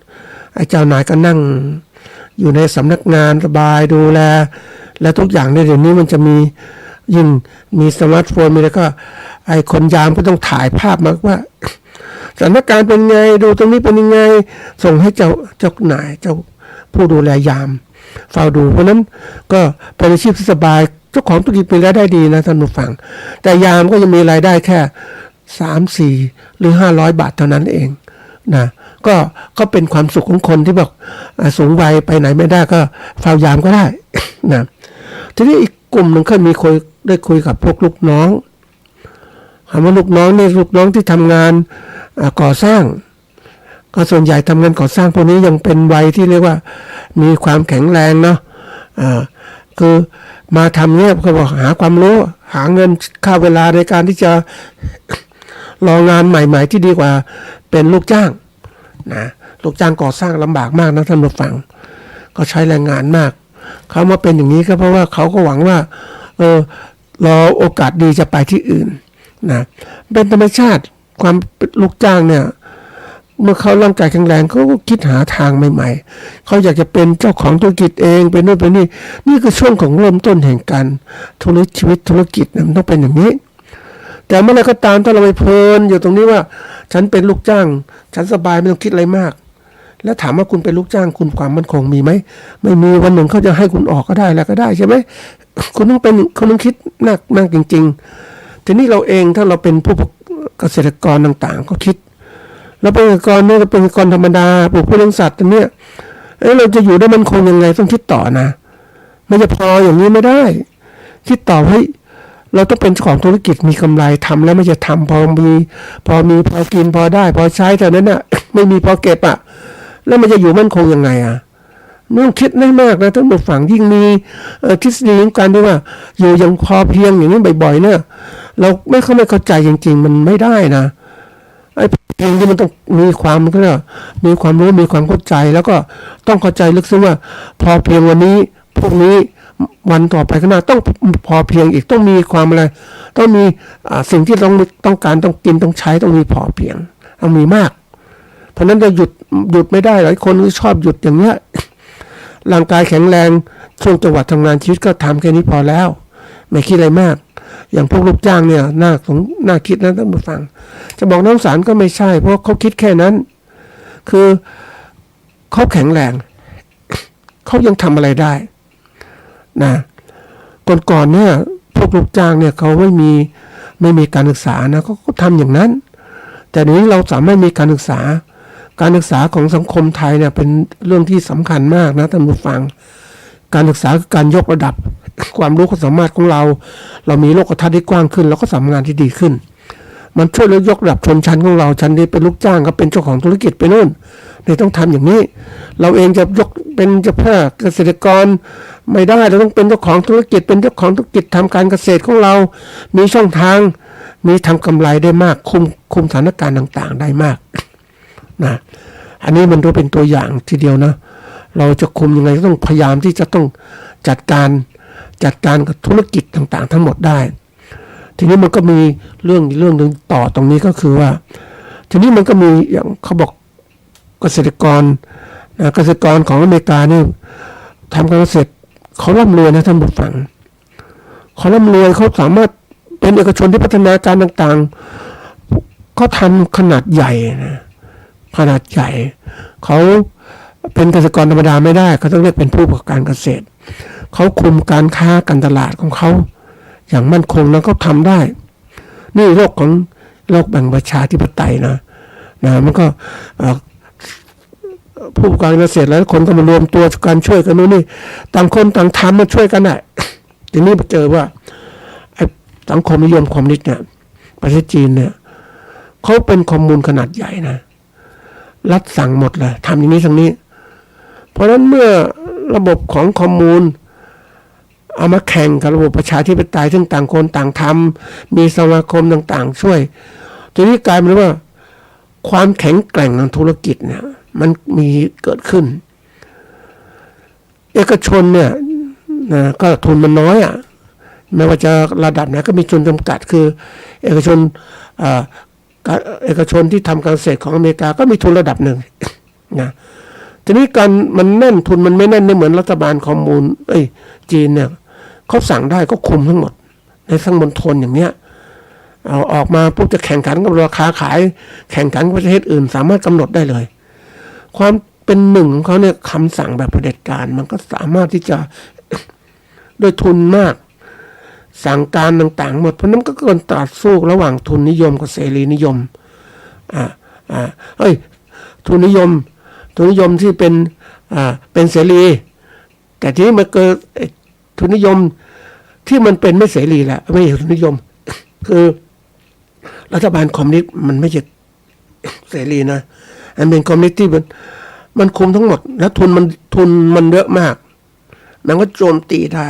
ไอ้เจ้านายก็นั่งอยู่ในสำนักงานสบายดูแลและทุกอย่างในเดี๋ยวนี้มันจะมียิ่งมีสมาร์ทโฟนมีแล้วก็ไอ้คนยามก็ต้องถ่ายภาพมาว่าสถานการณ์เป็นไงดูตรงนี้เป็นยังไงส่งให้เจ้านายเจ้าผู้ดูแลยามเฝ้าดูเพราะนั้นก็เป็นอาชีพที่สบายเจ้าของธุรกิจเป็นรายได้ดีนะท่านผู้ฟังแต่ยามก็ยังมีรายได้แค่3-4 หรือ 500 บาทเท่านั้นเองนะก็เป็นความสุขของคนที่บอกสูงวัยไปไหนไม่ได้ก็เฝ้ายามก็ได้นะทีนี้อีกกลุ่มหนึ่งเคยมีได้คุยกับพวกลูกน้องถามว่าลูกน้องเนี่ยลูกน้องที่ทำงานก่อสร้างก็ส่วนใหญ่ทำงานก่อสร้างพวกนี้ยังเป็นวัยที่เรียกว่ามีความแข็งแรงเนาะคือมาทำเนี่ยเขาบอกหาความรู้หาเงินค่าเวลาในการที่จะรองานใหม่ๆที่ดีกว่าเป็นลูกจ้างนะลูกจ้างก่อสร้างลำบากมากนะท่านผู้ฟังก็ใช้แรงงานมากเขามาเป็นอย่างนี้ก็เพราะว่าเขาก็หวังว่ารอโอกาสดีจะไปที่อื่นนะเป็นธรรมชาติความลูกจ้างเนี่ยเมื่อเขาร่างกายแข็งแรงเขาก็คิดหาทางใหม่ๆเขาอยากจะเป็นเจ้าของธุรกิจเองเป็นนู่นเป็นนี่คือช่วงของเริ่มต้นแห่งการชีวิตธุรกิจมันต้องเป็นอย่างนี้แต่เมื่อไรก็ตามถ้าเราไปเพลินอยู่ตรงนี้ว่าฉันเป็นลูกจ้างฉันสบายไม่ต้องคิดอะไรมากแล้วถามว่าคุณเป็นลูกจ้างคุณความมั่นคงมีไหมไม่มีวันหนึ่งเขาจะให้คุณออกก็ได้แล้วก็ได้ใช่ไหมคุณต้องคิดหนักจริงๆทีนี้เราเองถ้าเราเป็นผู้เกษตรกรต่างๆก็คิดแล้วเป็นเกษตรกรเนี่ยเราเป็นเกษตรกรธรรมดาปลูกพืชเลี้ยงสัตว์ตัวเนี้ยเราจะอยู่ได้มั่นคงยังไงต้องคิดต่อนะไม่จะพออย่างนี้ไม่ได้คิดต่อให้เราต้องเป็นเจ้าของธุรกิจมีกำไรทำแล้วไม่จะทำพอกินพอได้พอใช้แต่นั้นน่ะไม่มีพอเก็บอ่ะแล้วมันจะอยู่มั่นคงยังไงอ่ะไม่ต้องคิดได้มากนะท่านผู้ฟังยิ่งมีทฤษฎีของการที่ว่าอยู่อย่างพอเพียงอย่างนี้บ่อยๆเนี่ยเราไม่เข้าใจจริงๆมันไม่ได้นะไอ้ พียงที่มันต้องมีความก็เรียกมีความรู้มีความเข้าใจแล้วก็ต้องเข้าใจลึกซึ้งว่าพอเพียงวันนี้พวกนี้วันต่อไปข้างหน้าต้องพอเพียงอีกต้องมีความอะไรต้องมีสิ่งที่ต้องการต้องกินต้องใช้ต้องมีพอเพียงต้องมีมากเพราะนั้นจะหยุดไม่ได้หลายคนที่ชอบหยุดอย่างเงี้ยร่างกายแข็งแรงช่วงจังหวะทำงานชีวิตก็ทำแค่นี้พอแล้วไม่คิดอะไรมากอย่างพวกลูกจ้างเนี่ยน่าคิดนะท่านผู้ฟังจะบอกน้ำสารก็ไม่ใช่เพราะเขาคิดแค่นั้นคือเขาแข็งแรงเขายังทำอะไรได้นะก่อนเนี่ยพวกลูกจ้างเนี่ยเขาไม่มีการศึกษานะเขาก็ทำอย่างนั้นแต่เดี๋ยวนี้เราสามารถมีการศึกษาของสังคมไทยเนี่ยเป็นเรื่องที่สำคัญมากนะท่านผู้ฟังการศึกษาคือการยกระดับความรู้ความสามารถของเรามีโลกทัศน์ที่กว้างขึ้นเราก็ทำงานที่ดีขึ้นมันช่วยเรายกระดับชนชั้นของเราชั้นที่เป็นลูกจ้างก็เป็นเจ้าของธุรกิจไปนู่นเนี่ยต้องทำอย่างนี้เราเองจะเป็นเจ้าพ่อเกษตรกรไม่ได้เราต้องเป็นเจ้าของธุรกิจเป็นเจ้าของธุรกิจทำการเกษตรของเรามีช่องทางมีทำกำไรได้มากคุมสถานการณ์ต่างๆได้มากนะอันนี้มันก็เป็นตัวอย่างทีเดียวนะเราจะคุมยังไงก็ต้องพยายามที่จะต้องจัดการกับธุรกิจต่างๆทั้งหมดได้ทีนี้มันก็มีเรื่องนึงต่อตรงนี้ก็คือว่าทีนี้มันก็มีอย่างเขาบอกเกษตรกรของอเมริกาเนี่ยทำการเกษตรเขาร่ำรวยนะท่านผู้ฟังเขาร่ำรวยเขาสามารถเป็นเอกชนที่พัฒนาการต่างๆเขาทำขนาดใหญ่นะขนาดใหญ่เขาเป็นเกษตรกรธรรมดาไม่ได้เขาต้องเรียกเป็นผู้ประกอบการเกษตรเขาคุมการค้าการตลาดของเขาอย่างมั่นคงแล้วก็ทำได้นี่โลกแบ่งประชาธิปไตยนะมันก็ผู้ประกอบการเกษตรหลายคนก็มารวมตัวกันช่วยกันนู่นนี่ต่างคนต่างทำมาช่วยกันได้ทีนี้มาเจอว่าไอ้สังคมนิยมคอมมิวนิสต์เนี่ยประเทศจีนเนี่ยเขาเป็นคอมมูนขนาดใหญ่นะรัฐสั่งหมดเลยทำอย่างนี้ทางนี้เพราะฉะนั้นเมื่อระบบของคอมมูนเอามาแข่งกับระบบประชาธิปไตยซึ่งต่างคนต่างทำมีสมาคมต่างๆช่วยทีนี้กลายเป็นว่าความแข็งแกร่งทางธุรกิจเนี่ยมันมีเกิดขึ้นเอกชนเนี่ยนะก็ทุนมันน้อยอ่ะไม่ว่าจะระดับไหนก็มีทุนจำกัดคือเอกชนที่ทำการเกษตรของอเมริกาก็มีทุนระดับหนึ่งนะทีนี้การมันแน่นทุนมันไม่แน่นไม่เหมือนรัฐบาลคอมมูนจีนเนี่ยเขาสั่งได้ก็คุมทั้งหมดในทั้งมณฑลอย่างเนี้ยเอาออกมาปุ๊บจะแข่งขันกับราคาขายแข่งขันกับประเทศอื่นสามารถกำหนดได้เลยความเป็นหนึ่งของเขาเนี่ยคำสั่งแบบเผด็จการมันก็สามารถที่จะด้วยทุนมากสั่งการต่างๆหมดเพราะนั้นก็เกิดต่อสู้ระหว่างทุนนิยมกับเสรีนิยมทุนนิยมที่เป็นเสรีแต่ที่มันเกิดทุนนิยมที่มันเป็นไม่เสรีแหละไม่ใช่ทุนนิยมคือรัฐบาลคอมมิวนิสต์มันไม่ใช่เสรีนะมันเป็นคอมมิวนิสต์ที่มันคุมทั้งหมดแล้วทุนมันเยอะมากมันก็โจมตีได้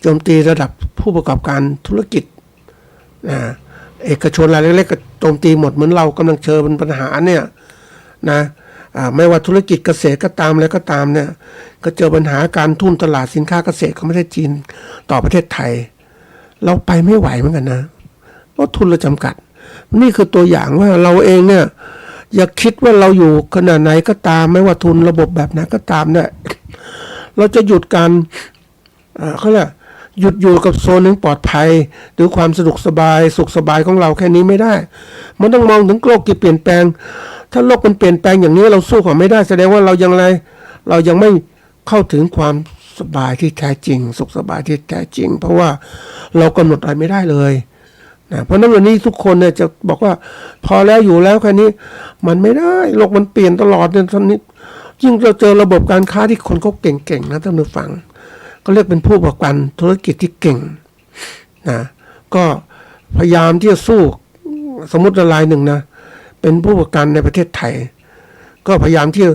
โจมตีระดับผู้ประกอบการธุรกิจเอกชนรายเล็กๆก็โจมตีหมดเหมือนเรากำลังเจอปัญหาเนี่ยนะไม่ว่าธุรกิจเกษตรก็ตามอะไรก็ตามเนี่ยก็เจอปัญหาการทุ่มตลาดสินค้าเกษตรของประเทศจีนต่อประเทศไทยเราไปไม่ไหวเหมือนกันนะเพราะทุนเราจำกัดนี่คือตัวอย่างว่าเราเองเนี่ยอย่าคิดว่าเราอยู่ขนาดไหนก็ตามไม่ว่าทุนระบบแบบไหนก็ตามเนี่ยเราจะหยุดการเขาเรียกหยุดอยู่กับโซนนึงปลอดภัยหรือความสะดวกสบายสุขสบายของเราแค่นี้ไม่ได้มันต้องมองถึงโลกที่เปลี่ยนแปลงถ้าโลกมันเปลี่ยนแปลงอย่างนี้เราสู้กับไม่ได้แสดงว่าเรายังไม่เข้าถึงความสบายที่แท้จริงสุขสบายที่แท้จริงเพราะว่าเรากำหนดอะไรไม่ได้เลยนะเพราะนั้นวันนี้ทุกคนเนี่ยจะบอกว่าพอแล้วอยู่แล้วแค่นี้มันไม่ได้โลกมันเปลี่ยนตลอดเนี่ยตอนนี้ยิ่งเราเจอระบบการค้าที่คนเขาเก่งๆนะท่านผู้ฟังก็เรียกเป็นผู้ประกอบการธุรกิจที่เก่งนะก็พยายามที่จะสู้สมมติรายหนึ่งนะเป็นผู้ประกอบการในประเทศไทยก็พยายามที่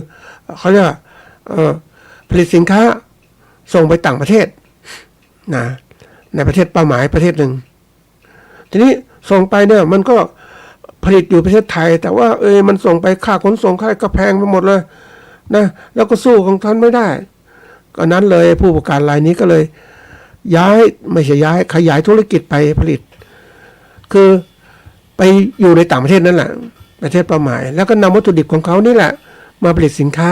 เขาเรียกผลิตสินค้าส่งไปต่างประเทศนะในประเทศเป้าหมายประเทศหนึ่งทีนี้ส่งไปเนี่ยมันก็ผ ผลิตอยู่ประเทศไทยแต่ว่ามันส่งไปค่าขนส่งค่าก็แพงไปหมดเลยนะแล้วก็สู้ของท่านไม่ได้ก็นั้นเลยผู้ประกอบการรายนี้ก็เลยไม่ใช่ย้ายขยายธุรกิจไปผลิตคือไปอยู่ในต่างประเทศนั่นแหละประเทศเป้าหมายแล้วก็นำวัตถุดิบของเขานี่แหละมาผลิตสินค้า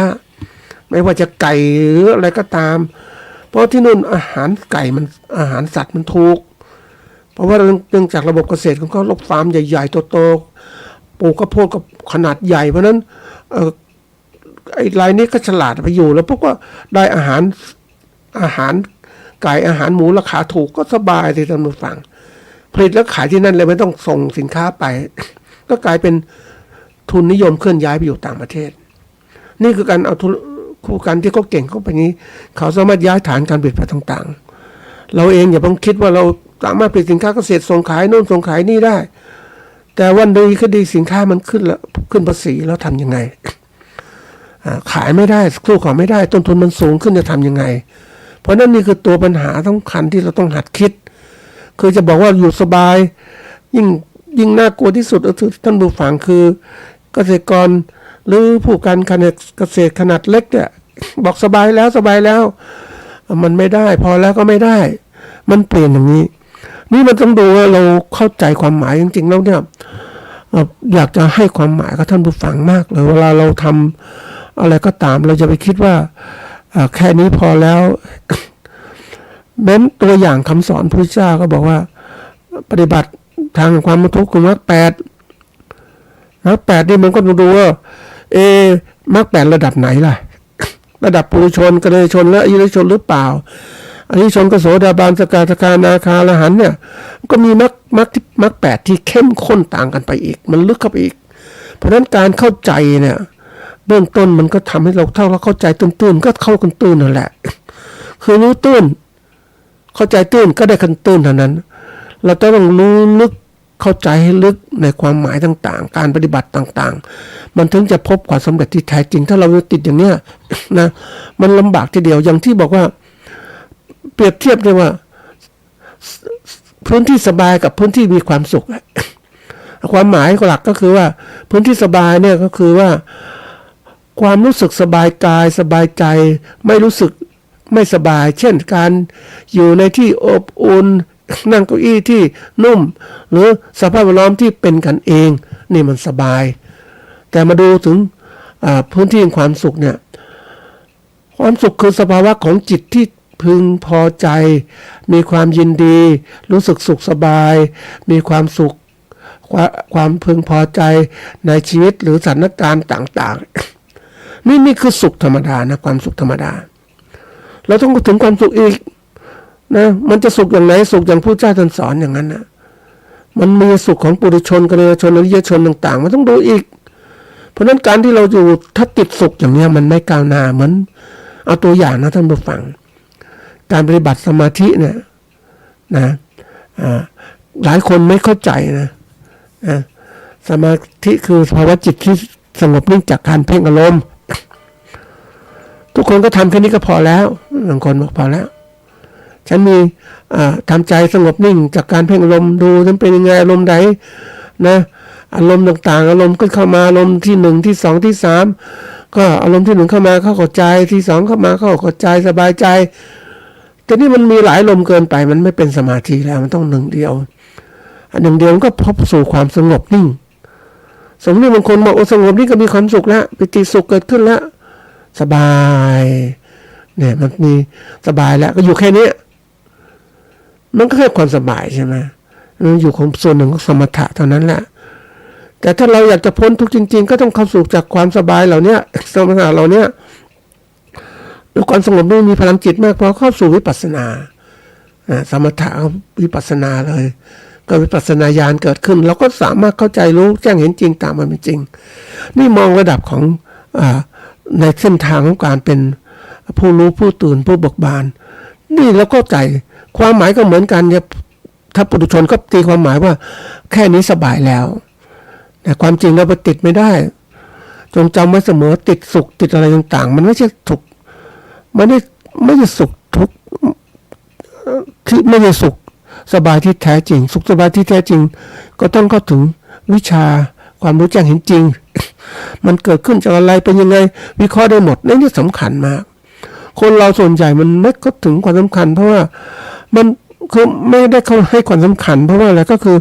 ไม่ว่าจะไก่หรืออะไรก็ตามเพราะที่นู่นอาหารไก่มันอาหารสัตว์มันถูกเพราะว่าเนื่องจากระบบเกษตรของเขาลบฟาร์มใหญ่ๆโตๆปลูกข้าวโพดกับขนาดใหญ่เพราะนั้นไอ้รายนี้ก็ฉลาดไปอยู่แล้วพวกก็ได้อาหารไก่อาหารหมูราคาถูกก็สบายที่ท่านผู้ฟังผลิตแล้วขายที่นั่นเลยไม่ต้องส่งสินค้าไปก็กลายเป็นทุนนิยมเคลื่อนย้ายไปอยู่ต่างประเทศนี่คือการเอาคู่กันที่เขาเก่งเขาไปนี้เขาสามารถย้ายฐานการผลิตไปต่างๆเราเองอย่าเพิ่งคิดว่าเราสามารถผลิตสินค้าเกษตรส่งขายโน่นส่งขายนี่ได้แต่วันดีคดีสินค้ามันขึ้นภาษีแล้วทำยังไงขายไม่ได้สู้ขอไม่ได้ต้นทุนมันสูงขึ้นจะทำยังไงเพราะนั่นนี่คือตัวปัญหาสำคัญที่เราต้องหัดคิดคือจะบอกว่าอยู่สบายยิ่งน่ากลัวที่สุดก็คือท่านผู้ฟังคือเกษตรกรหรือผู้การเกษตรขนาดเล็กเนี่ยบอกสบายแล้วมันไม่ได้พอแล้วก็ไม่ได้มันเปลี่ยนอย่างนี้นี่มันต้องดูว่าเราเข้าใจความหมายจริงๆแล้วเนี่ยอยากจะให้ความหมายกับท่านผู้ฟังมากเลยเวลาเราทำอะไรก็ตามเราจะไปคิดว่าแค่นี้พอแล้วแม้ตัวอย่างคำสอนพระพุทธเจ้าก็บอกว่าปฏิบัติทางความทุกข์คือมรรคแปดนี่มันก็ต้องดูว่ามรรคแปดระดับไหนล่ะระดับปุถุชนกัลยาณชนและอริยชนหรือเปล่าอริยชนก็โสดาบันสกทาคานาคาอรหันต์เนี่ยก็มีมรรคแปดที่เข้มข้นต่างกันไปอีกมันลึกเข้าไปอีกเพราะฉะนั้นการเข้าใจเนี่ยเบื้องต้นมันก็ทำให้เราถ้าเราเข้าใจตื้นๆก็เข้ากันตื้นนั่นแหละคือรู้ตื้นเข้าใจตื้นก็ได้กันตื้นเท่านั้นเราต้องรู้ลึกเข้าใจให้ลึกในความหมายต่างๆการปฏิบัติต่างๆมันถึงจะพบความสำเร็จที่แท้จริงถ้าเราติดอย่างเนี้ยนะมันลำบากทีเดียวอย่างที่บอกว่าเปรียบเทียบเลยว่าพื้นที่สบายกับพื้นที่มีความสุขความหมายหลักก็คือว่าพื้นที่สบายเนี่ยก็คือว่าความรู้สึกสบายกายสบายใจไม่รู้สึกไม่สบายเช่นการอยู่ในที่อบอุ่นนั่งเก้าอี้ที่นุ่มหรือสภาพแวดล้อมที่เป็นกันเองนี่มันสบายแต่มาดูถึงพื้นที่แห่งความสุขเนี่ยความสุขคือสภาวะของจิตที่พึงพอใจมีความยินดีรู้สึกสุขสบายมีความสุขความพึงพอใจในชีวิตหรือสถานการณ์ต่างๆนี่คือสุขธรรมดานะความสุขธรรมดาเราต้องถึงความสุขอีกนะมันจะสุขอย่างไหนสุขอย่างผู้เจ้าท่านสอนอย่างนั้นนะมันมีสุขของปุถุชนกัลยาณชนอริยชนต่างๆมันต้องดูอีกเพราะนั้นการที่เราอยู่ถ้าติดสุขอย่างนี้มันไม่ก้าวหน้าเหมือนเอาตัวอย่างนะท่านผู้ฟังการปฏิบัติสมาธิเนี่ยนะหลายคนไม่เข้าใจนะสมาธิคือภาวะจิตที่สงบนิ่งจากการเพ่งอารมณ์ทุกคนก็ทำแค่นี้ก็พอแล้วบางคนบอกพอแล้วฉันมีทำใจสงบนิ่งจากการเพ่งอารมณ์ดูมันเป็นยังไงอารมณ์ใดนะอารมณ์ต่างๆอารมณ์ก็เข้ามาอารมณ์ที่หนึ่งที่สองที่สามก็อารมณ์ที่หนึ่งเข้ามาเข้าใจที่สองเข้ามาเข้าใจสบายใจแต่นี่มันมีหลายลมเกินไปมันไม่เป็นสมาธิแล้วมันต้องหนึ่งเดียวหนึ่งเดียวก็พบสู่ความสงบนิ่งสมมติบางคนบอกโอ้สงบนิ่งก็มีความสุขแล้วปิติสุขเกิดขึ้นแล้วสบายเนี่ยมันมีสบายแล้วก็อยู่แค่นี้มันก็แค่ความสบายใช่ไหมมันอยู่ของส่วนหนึ่งของสมถะเท่านั้นแหละแต่ถ้าเราอยากจะพ้นทุกข์จริงๆก็ต้องเข้าสู่จากความสบายเหล่านี้สมถะเหล่านี้แล้วความสงบนี่มีพลังจิตมากพอเข้าสู่วิปัสสนาสมถะวิปัสสนาเลยก็วิปัสสนาญาณเกิดขึ้นเราก็สามารถเข้าใจรู้แจ้งเห็นจริงตามมันเป็นจริงนี่มองระดับของในเส้นทางของการเป็นผู้รู้ผู้ตื่นผู้เบิกบานนี่เราก็ใจความหมายก็เหมือนกันเนี่ยถ้าปุถุชนก็ตีความหมายว่าแค่นี้สบายแล้วแต่ความจริงเราไปติดไม่ได้จงจำไว้เสมอติดสุขติดอะไรต่างๆมันไม่ใช่สุขไม่ใช่สุขทุกข์ที่ไม่ใช่สุขสบายที่แท้จริงสุขสบายที่แท้จริงก็ต้องเข้าถึงวิชา ความรู้แจ้งเห็นจริง มันเกิดขึ้นจากอะไรเป็นยังไงวิเคราะห์ได้หมดนี่สำคัญมากคนเราส่วนใหญ่มันไม่ก็ถึงความสำคัญเพราะว่ามันคือไม่ได้เข้าให้ความสำคัญเพราะว่าอะไรก็คือ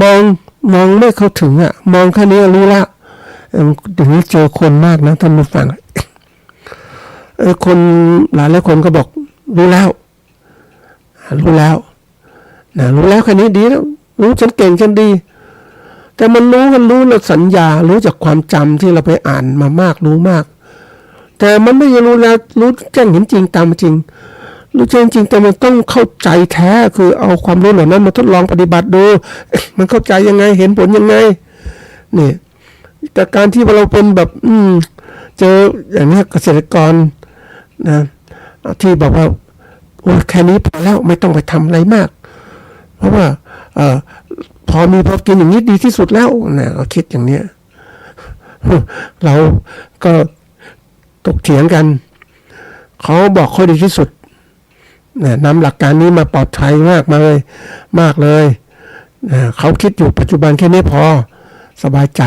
มองไม่เข้าถึงอ่ะมองแค่นี้รู้ละเดี๋ยวนี้เจอคนมากนะท่านผู้ฟังคนหลายคนก็บอกรู้แล้วนะรู้แล้วแค่นี้ดีแล้วรู้ฉันเก่งฉันดีแต่มันรู้เราสัญญารู้จากความจำที่เราไปอ่านมามากรู้มากแต่มันไม่รู้แล้วรู้แจ้งเห็นจริงตามจริงรู้จริงแต่มันต้องเข้าใจแท้คือเอาความรู้เหล่านั้นมาทดลองปฏิบัติดูมันเข้าใจยังไงเห็นผลยังไงนี่แต่การที่เราเป็นแบบเจออย่างนี้เกษตรกรนะที่บอกว่าโอ้แค่นี้พอแล้วไม่ต้องไปทำอะไรมากเพราะว่าพอกินอย่างนี้ดีที่สุดแล้วนะเราคิดอย่างเนี้ยเราก็ตกเถียงกันเขาบอกเขาดีที่สุดนำหลักการนี้มาปลอดภัยมากเลยเขาคิดอยู่ปัจจุบันแค่นี้พอสบายใจ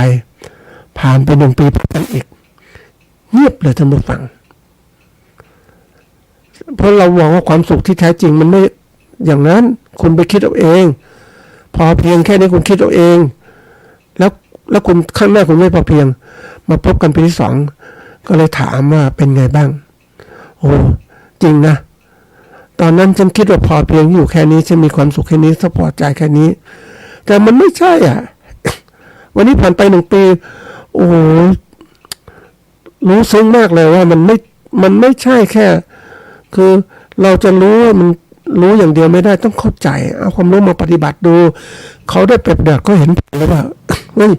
ผ่านไป1 ปีพักกันอีกเงียบเลยท่านผู้ฟังเพราะเรามองว่าความสุขที่แท้จริงมันไม่อย่างนั้นคุณไปคิดเอาเองพอเพียงแค่นี้คุณคิดเอาเองแล้วคุณข้างหน้าคุณไม่พอเพียงมาพบกันปีที่2ก็เลยถามว่าเป็นไงบ้างโอ้จริงนะตอนนั้นฉันคิดว่าพอเพียงอยู่แค่นี้ฉันมีความสุขแค่นี้สปอร์ตใจแค่นี้แต่มันไม่ใช่อ่ะ วันนี้ผ่านไป1 ปีโอ้รู้ซึ้งมากเลยว่ามันไม่ใช่แค่คือเราจะรู้ว่ามันรู้อย่างเดียวไม่ได้ต้องเข้าใจเอาความรู้มาปฏิบัติดูเขาได้เปรียบเทียบก็เห็นแล้วว่าเฮ้ย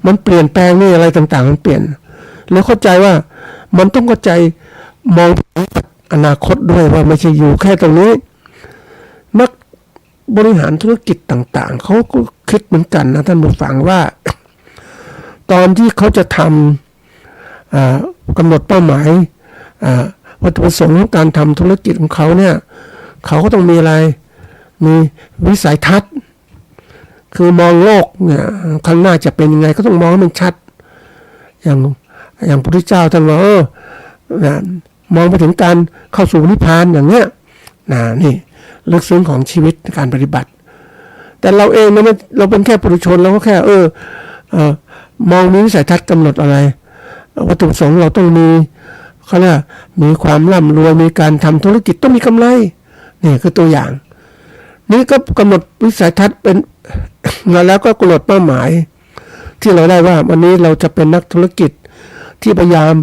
มันเปลี่ยนแปลงนี่อะไรต่างๆมันเปลี่ยนแล้วเข้าใจว่ามันต้องเข้าใจมองอนาคตด้วยว่าไม่ใช่อยู่แค่ตรงนี้นักบริหารธุรกิจต่างๆเขาก็คิดเหมือนกันนะท่านผู้ฟังว่าตอนที่เขาจะทำกำหนดเป้าหมายวัตถุประสงค์ของการทำธุรกิจของเขาเนี่ยเขาก็ต้องมีอะไรมีวิสัยทัศน์คือมองโลกเนี่ยข้างหน้าจะเป็นยังไงก็ต้องมองให้มันชัดอย่างพระพุทธเจ้าท่านว่ามองไปถึงการเข้าสู่นิพพานอย่างเนี้ยนี่ลึกซึ้งของชีวิตการปฏิบัติแต่เราเองเนี่ยเราเป็นแค่ปุถุชนเราก็แค่มองมีวิสัยทัศน์กำหนดอะไรวัตถุประสงค์เราต้องมีเขาเรียกมีความร่ำรวยมีการทำธุรกิจต้องมีกำไรนี่คือตัวอย่างนี่ก็กำหนดวิสัยทัศน์เป็นแล้วก็กำหนดเป้าหมายที่เราได้ว่าวันนี้เราจะเป็นนักธุรกิจที่พยายาม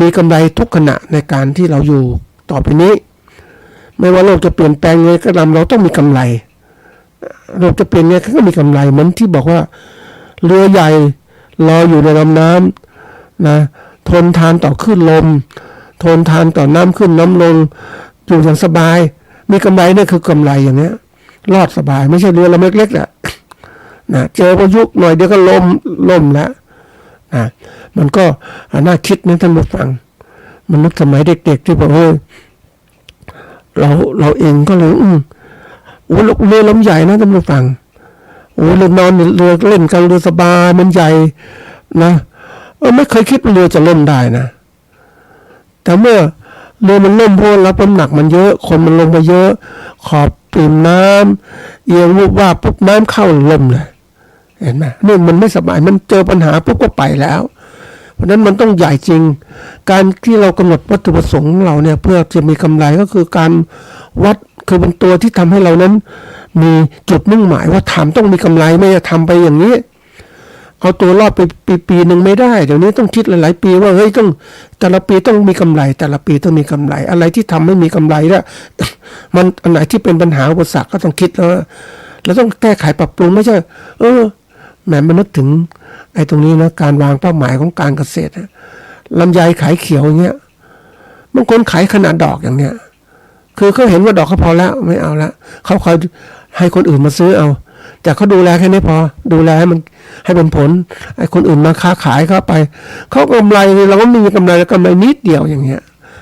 มีกำไรทุกขณะในการที่เราอยู่ต่อไปนี้ไม่ว่าโลกจะเปลี่ยนแปลงไงก็ตามเราต้องมีกำไรโลกจะเปลี่ยนไงก็มีกำไรเหมือนที่บอกว่าเรือใหญ่ลอยอยู่ในลำน้ำนะทนทานต่อคลื่นลมทนทานต่อน้ำขึ้นน้ำลงอยู่อย่างสบายมีกำไรนี่คือกำไรอย่างเนี้ยรอดสบายไม่ใช่เรือลำเล็กๆนะเจอพายุหน่อยเดี๋ยวก็ล่มแล้วนะมันก็น่าคิดนะท่านผู้ฟังมันนึกสมัยเด็กๆที่บอกเราเองก็เลยโอ้เรือลำใหญ่นะท่านผู้ฟังโอ้เรือนอนเรือเล่นกันเรือสบายมันใหญ่นะไม่เคยคิดว่าเรือจะล่มได้นะแต่เมื่อเรือมันล่มเพราะรับน้ำหนักมันเยอะคนมันลงมาเยอะขอบปิ่มน้ำเอียงวูบว่าปุ๊บน้ำเข้าล่มเลยเห็นไหมนี่มันไม่สบายมันเจอปัญหาปุ๊บก็ไปแล้วเพราะนั้นมันต้องใหญ่จริงการที่เรากำหนดวัตถุประสงค์ของเราเนี่ยเพื่อจะมีกำไรก็คือการวัดคือเป็นตัวที่ทำให้เรานั้นมีจุดมุ่งหมายว่าทำต้องมีกำไรไม่จะทำไปอย่างนี้เอาตัวรอดไปปีหนึ่งไม่ได้เดี๋ยวนี้ต้องคิดหลายๆปีว่าเฮ้ยต้องแต่ละปีต้องมีกำไรแต่ละปีต้องมีกำไรอะไรที่ทำไม่มีกำไรแล้วมันอันไหนที่เป็นปัญหาอุปสรรคก็ต้องคิดแล้วต้องแก้ไขปรับปรุงไม่ใช่แหมมันนึกถึงไอ้ตรงนี้นะการวางเป้าหมายของการเกษตรลำไยขายเขียวอย่างเงี้ยบางคนขายขนาดดอกอย่างเนี้ยคือเขาเห็นว่าดอกเขาพอแล้วไม่เอาละเขาคอยให้คนอื่นมาซื้อเอาแต่เขาดูแลแค่นี้พอดูแลให้มันให้เป็นผลไอ้คนอื่นมาค้าขายเข้าไปเขากำไรเราก็มีกำไรแล้วกำไรนิดเดียวอย่างเงี้ย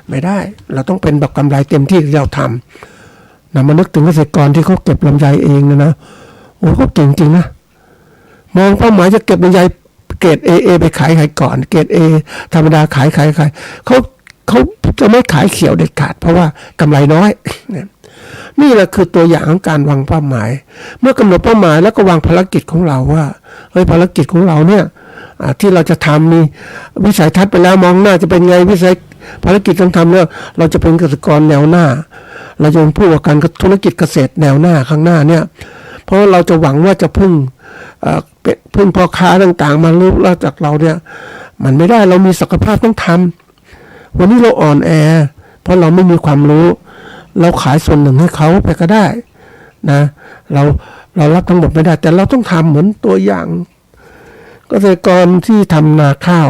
ไม่ได้เราต้องเป็นแบบกำไรเต็มที่ที่เราทำนะมานึกถึงเกษตรกรที่เขาเก็บลำไยเองนะโอ้เขาเก่งจริงนะมองเป้าหมายจะเก็บลำไยเ รด AA ไปขายก่อนเกรด A ธรรมดาขายเขาจะไม่ขายเขียวเด็ดขาดเพราะว่ากำไรน้อยนี่แหละคือตัวอย่างของการวางเป้าหมายเมื่อกำหนดเป้าหมายแล้วก็วางภารกิจของเราว่าภารกิจของเราเนี่ยที่เราจะทำมีวิสัยทัศน์ไปแล้วมองหน้าจะเป็นไงวิสัยภารกิจต้องทำแล้วเราจะเป็นเกษตรกรแนวหน้าเราจะเป็นผู้ประกอบธุรกิจเกษตรแนวหน้าข้างหน้าเนี่ยเพราะเราจะหวังว่าจะพึ่งพ่อค้าต่างๆมารู้แล้วจากเราเนี่ยมันไม่ได้เรามีศักยภาพต้องทำวันนี้เราอ่อนแอเพราะเราไม่มีความรู้เราขายส่วนหนึ่งให้เขาไปก็ได้นะเรารับทั้งหมดไม่ได้แต่เราต้องทำเหมือนตัวอย่างเกษตรกรที่ทำนาข้าว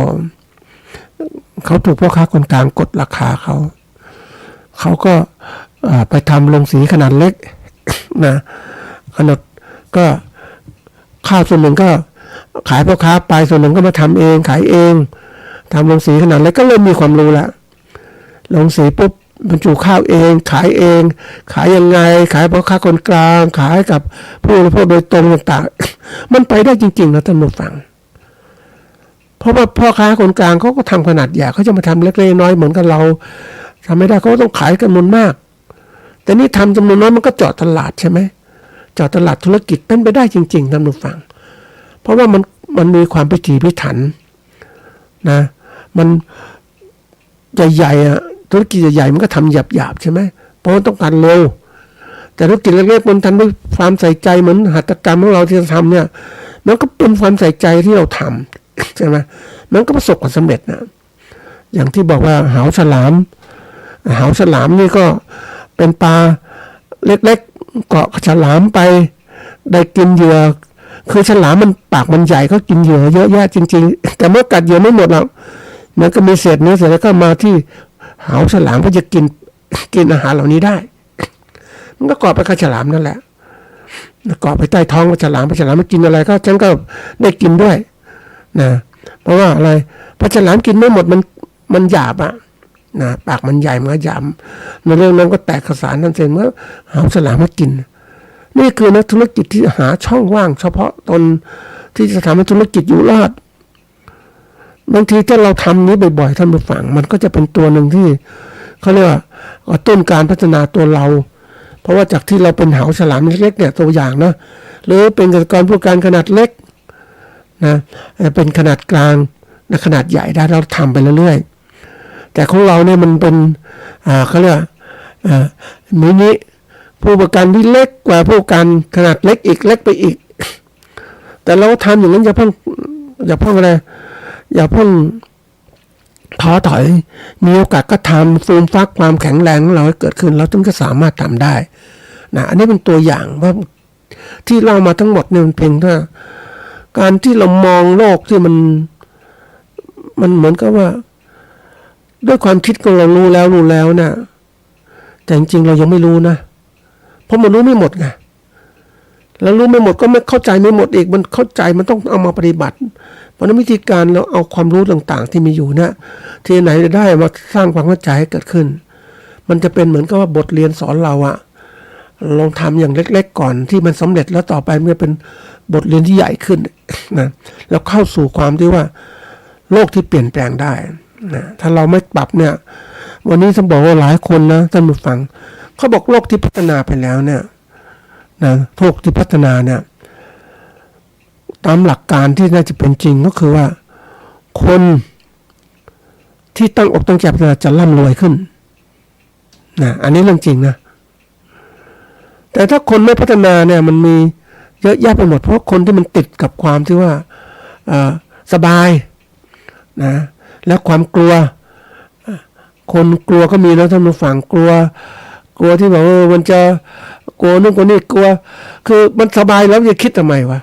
เขาถูกพ่อค้าคนกลางกดราคาเขาก็ไปทำโรงสีขนาดเล็กนะขนาดก็ข้าวส่วนหนึ่งก็ขายพ่อค้าไปส่วนหนึ่งก็มาทำเองขายเองทำโรงสีขนาดเล็กก็เริ่มมีความรู้แล้วโรงสีปุ๊บบรรจุข้าวเองขายเองขายยังไงขายพ่อค้าคนกลางขายกับผู้บริโภคโดยตรงต่างๆมันไปได้จริงๆนะท่านผู้ฟังเพราะว่าพ่อค้าคนกลางเขาก็ทำขนาดใหญ่เขาจะมาทำเล็กๆน้อยๆเหมือนกับเราทำไม่ได้เขาต้องขายกันจำนวนมากแต่นี่ทำจำนวนน้อยมันก็เจาะตลาดใช่ไหมเจาะตลาดธุรกิจเป็นไปได้จริงๆท่านผู้ฟังเพราะว่ามันมีความพิถีพิถันนะมันใหญ่ๆธุรกิจใหญ่ๆมันก็ทำหยาบๆใช่ไหมเพราะต้องการเร็วแต่ธุรกิจเล็กๆมันทำด้วยความใส่ใจเหมือนหัตถกรรมของเราที่จะทำเนี่ยมันก็เป็นความใส่ใจที่เราทำใช่ไหมมันก็ประสบความสำเร็จนะอย่างที่บอกว่าหาวฉลามนี่ก็เป็นปลาเล็กๆเกาะฉลามไปได้กินเหยื่อคือฉลามมันปากมันใหญ่ก็กินเหยื่อเยอะแยะจริงๆแต่เมื่อกัดเหยื่อไม่หมดหรอกมันก็มีเศษเนื้อเสร็จแล้วก็มาที่หาวฉลามก็จะกินอาหารเหล่านี้ได้มันก็เกาะไปกับฉลามนั่นแหละเกาะไปใต้ท้องฉลามมันกินอะไรก็ฉันก็ได้กินด้วยนะเพราะว่าอะไรเพราะฉลามกินไม่หมดมันหยาบนะปากมันใหญ่มันหยาบในเรื่องนั้นก็แตกกระสานนั่นเองเมื่อหาวฉลามมากินนี่คือนักธุรกิจที่หาช่องว่างเฉพาะตนที่จะทำให้ธุรกิจอยู่รอดบางทีถ้าเราทำนี้บ่อยๆท่านผู้ฟังมันก็จะเป็นตัวหนึ่งที่เขาเรียกว่ากระตุ้นการพัฒนาตัวเราเพราะว่าจากที่เราเป็นหาวฉลามเล็กๆเนี่ยตัวอย่างนะหรือเป็นเกษตรกรผู้การขนาดเล็กนะเป็นขนาดกลางและขนาดใหญ่ได้เราทำไปเรื่อยๆแต่ของเราเนี่ยมันเป็นเขาเรียกมินิผู้ประกันที่เล็กกว่าผู้ประกันขนาดเล็กอีกเล็กไปอีกแต่เราทำอย่างนั้นอย่าเพิ่งอะไรอย่าเพิ่งท้อถอยมีโอกาสก็ทำฟูมฟักความแข็งแรงของเราให้เกิดขึ้นเราถึงจะสามารถทำได้นะอันนี้เป็นตัวอย่างว่าที่เล่ามาทั้งหมดเนี่ยมันเพียงแค่การที่เรามองโลกที่มันเหมือนกับว่าด้วยความคิดของเรารู้แล้วนะแต่จริงๆเรายังไม่รู้นะเพราะมันรู้ไม่หมดไงแล้วรู้ไม่หมดก็ไม่เข้าใจไม่หมดอีกมันเข้าใจมันต้องเอามาปฏิบัติเพราะนั้นวิธีการเราเอาความรู้ต่างๆที่มีอยู่นะที่ไหนจะได้มาสร้างความเข้าใจให้เกิดขึ้นมันจะเป็นเหมือนกับว่าบทเรียนสอนเราลองทำอย่างเล็กๆก่อนที่มันสำเร็จแล้วต่อไปมันจะเป็นบทเรียนที่ใหญ่ขึ้นนะแล้วเข้าสู่ความที่ว่าโลกที่เปลี่ยนแปลงได้นะถ้าเราไม่ปรับเนี่ยวันนี้ต้องบอกว่าหลายคนนะท่านผู้ฟังเขาบอกโลกที่พัฒนาไปแล้วเนี่ยนะโลกที่พัฒนาเนี่ยตามหลักการที่น่าจะเป็นจริงก็คือว่าคนที่ตั้งอกตั้งใจพัฒนาจะร่ำรวยขึ้นนะอันนี้เรื่องจริงนะแต่ถ้าคนไม่พัฒนาเนี่ยมันมีเยอะแยะไปหมดเพราะคนที่มันติดกับความที่ว่าสบายนะแล้วความกลัวคนกลัวก็มีนะท่านผู้ฟังกลัวที่บอกมันจะกลัวนู่นกลัวนี่กลัวคือมันสบายแล้วจะคิดทำไมวะ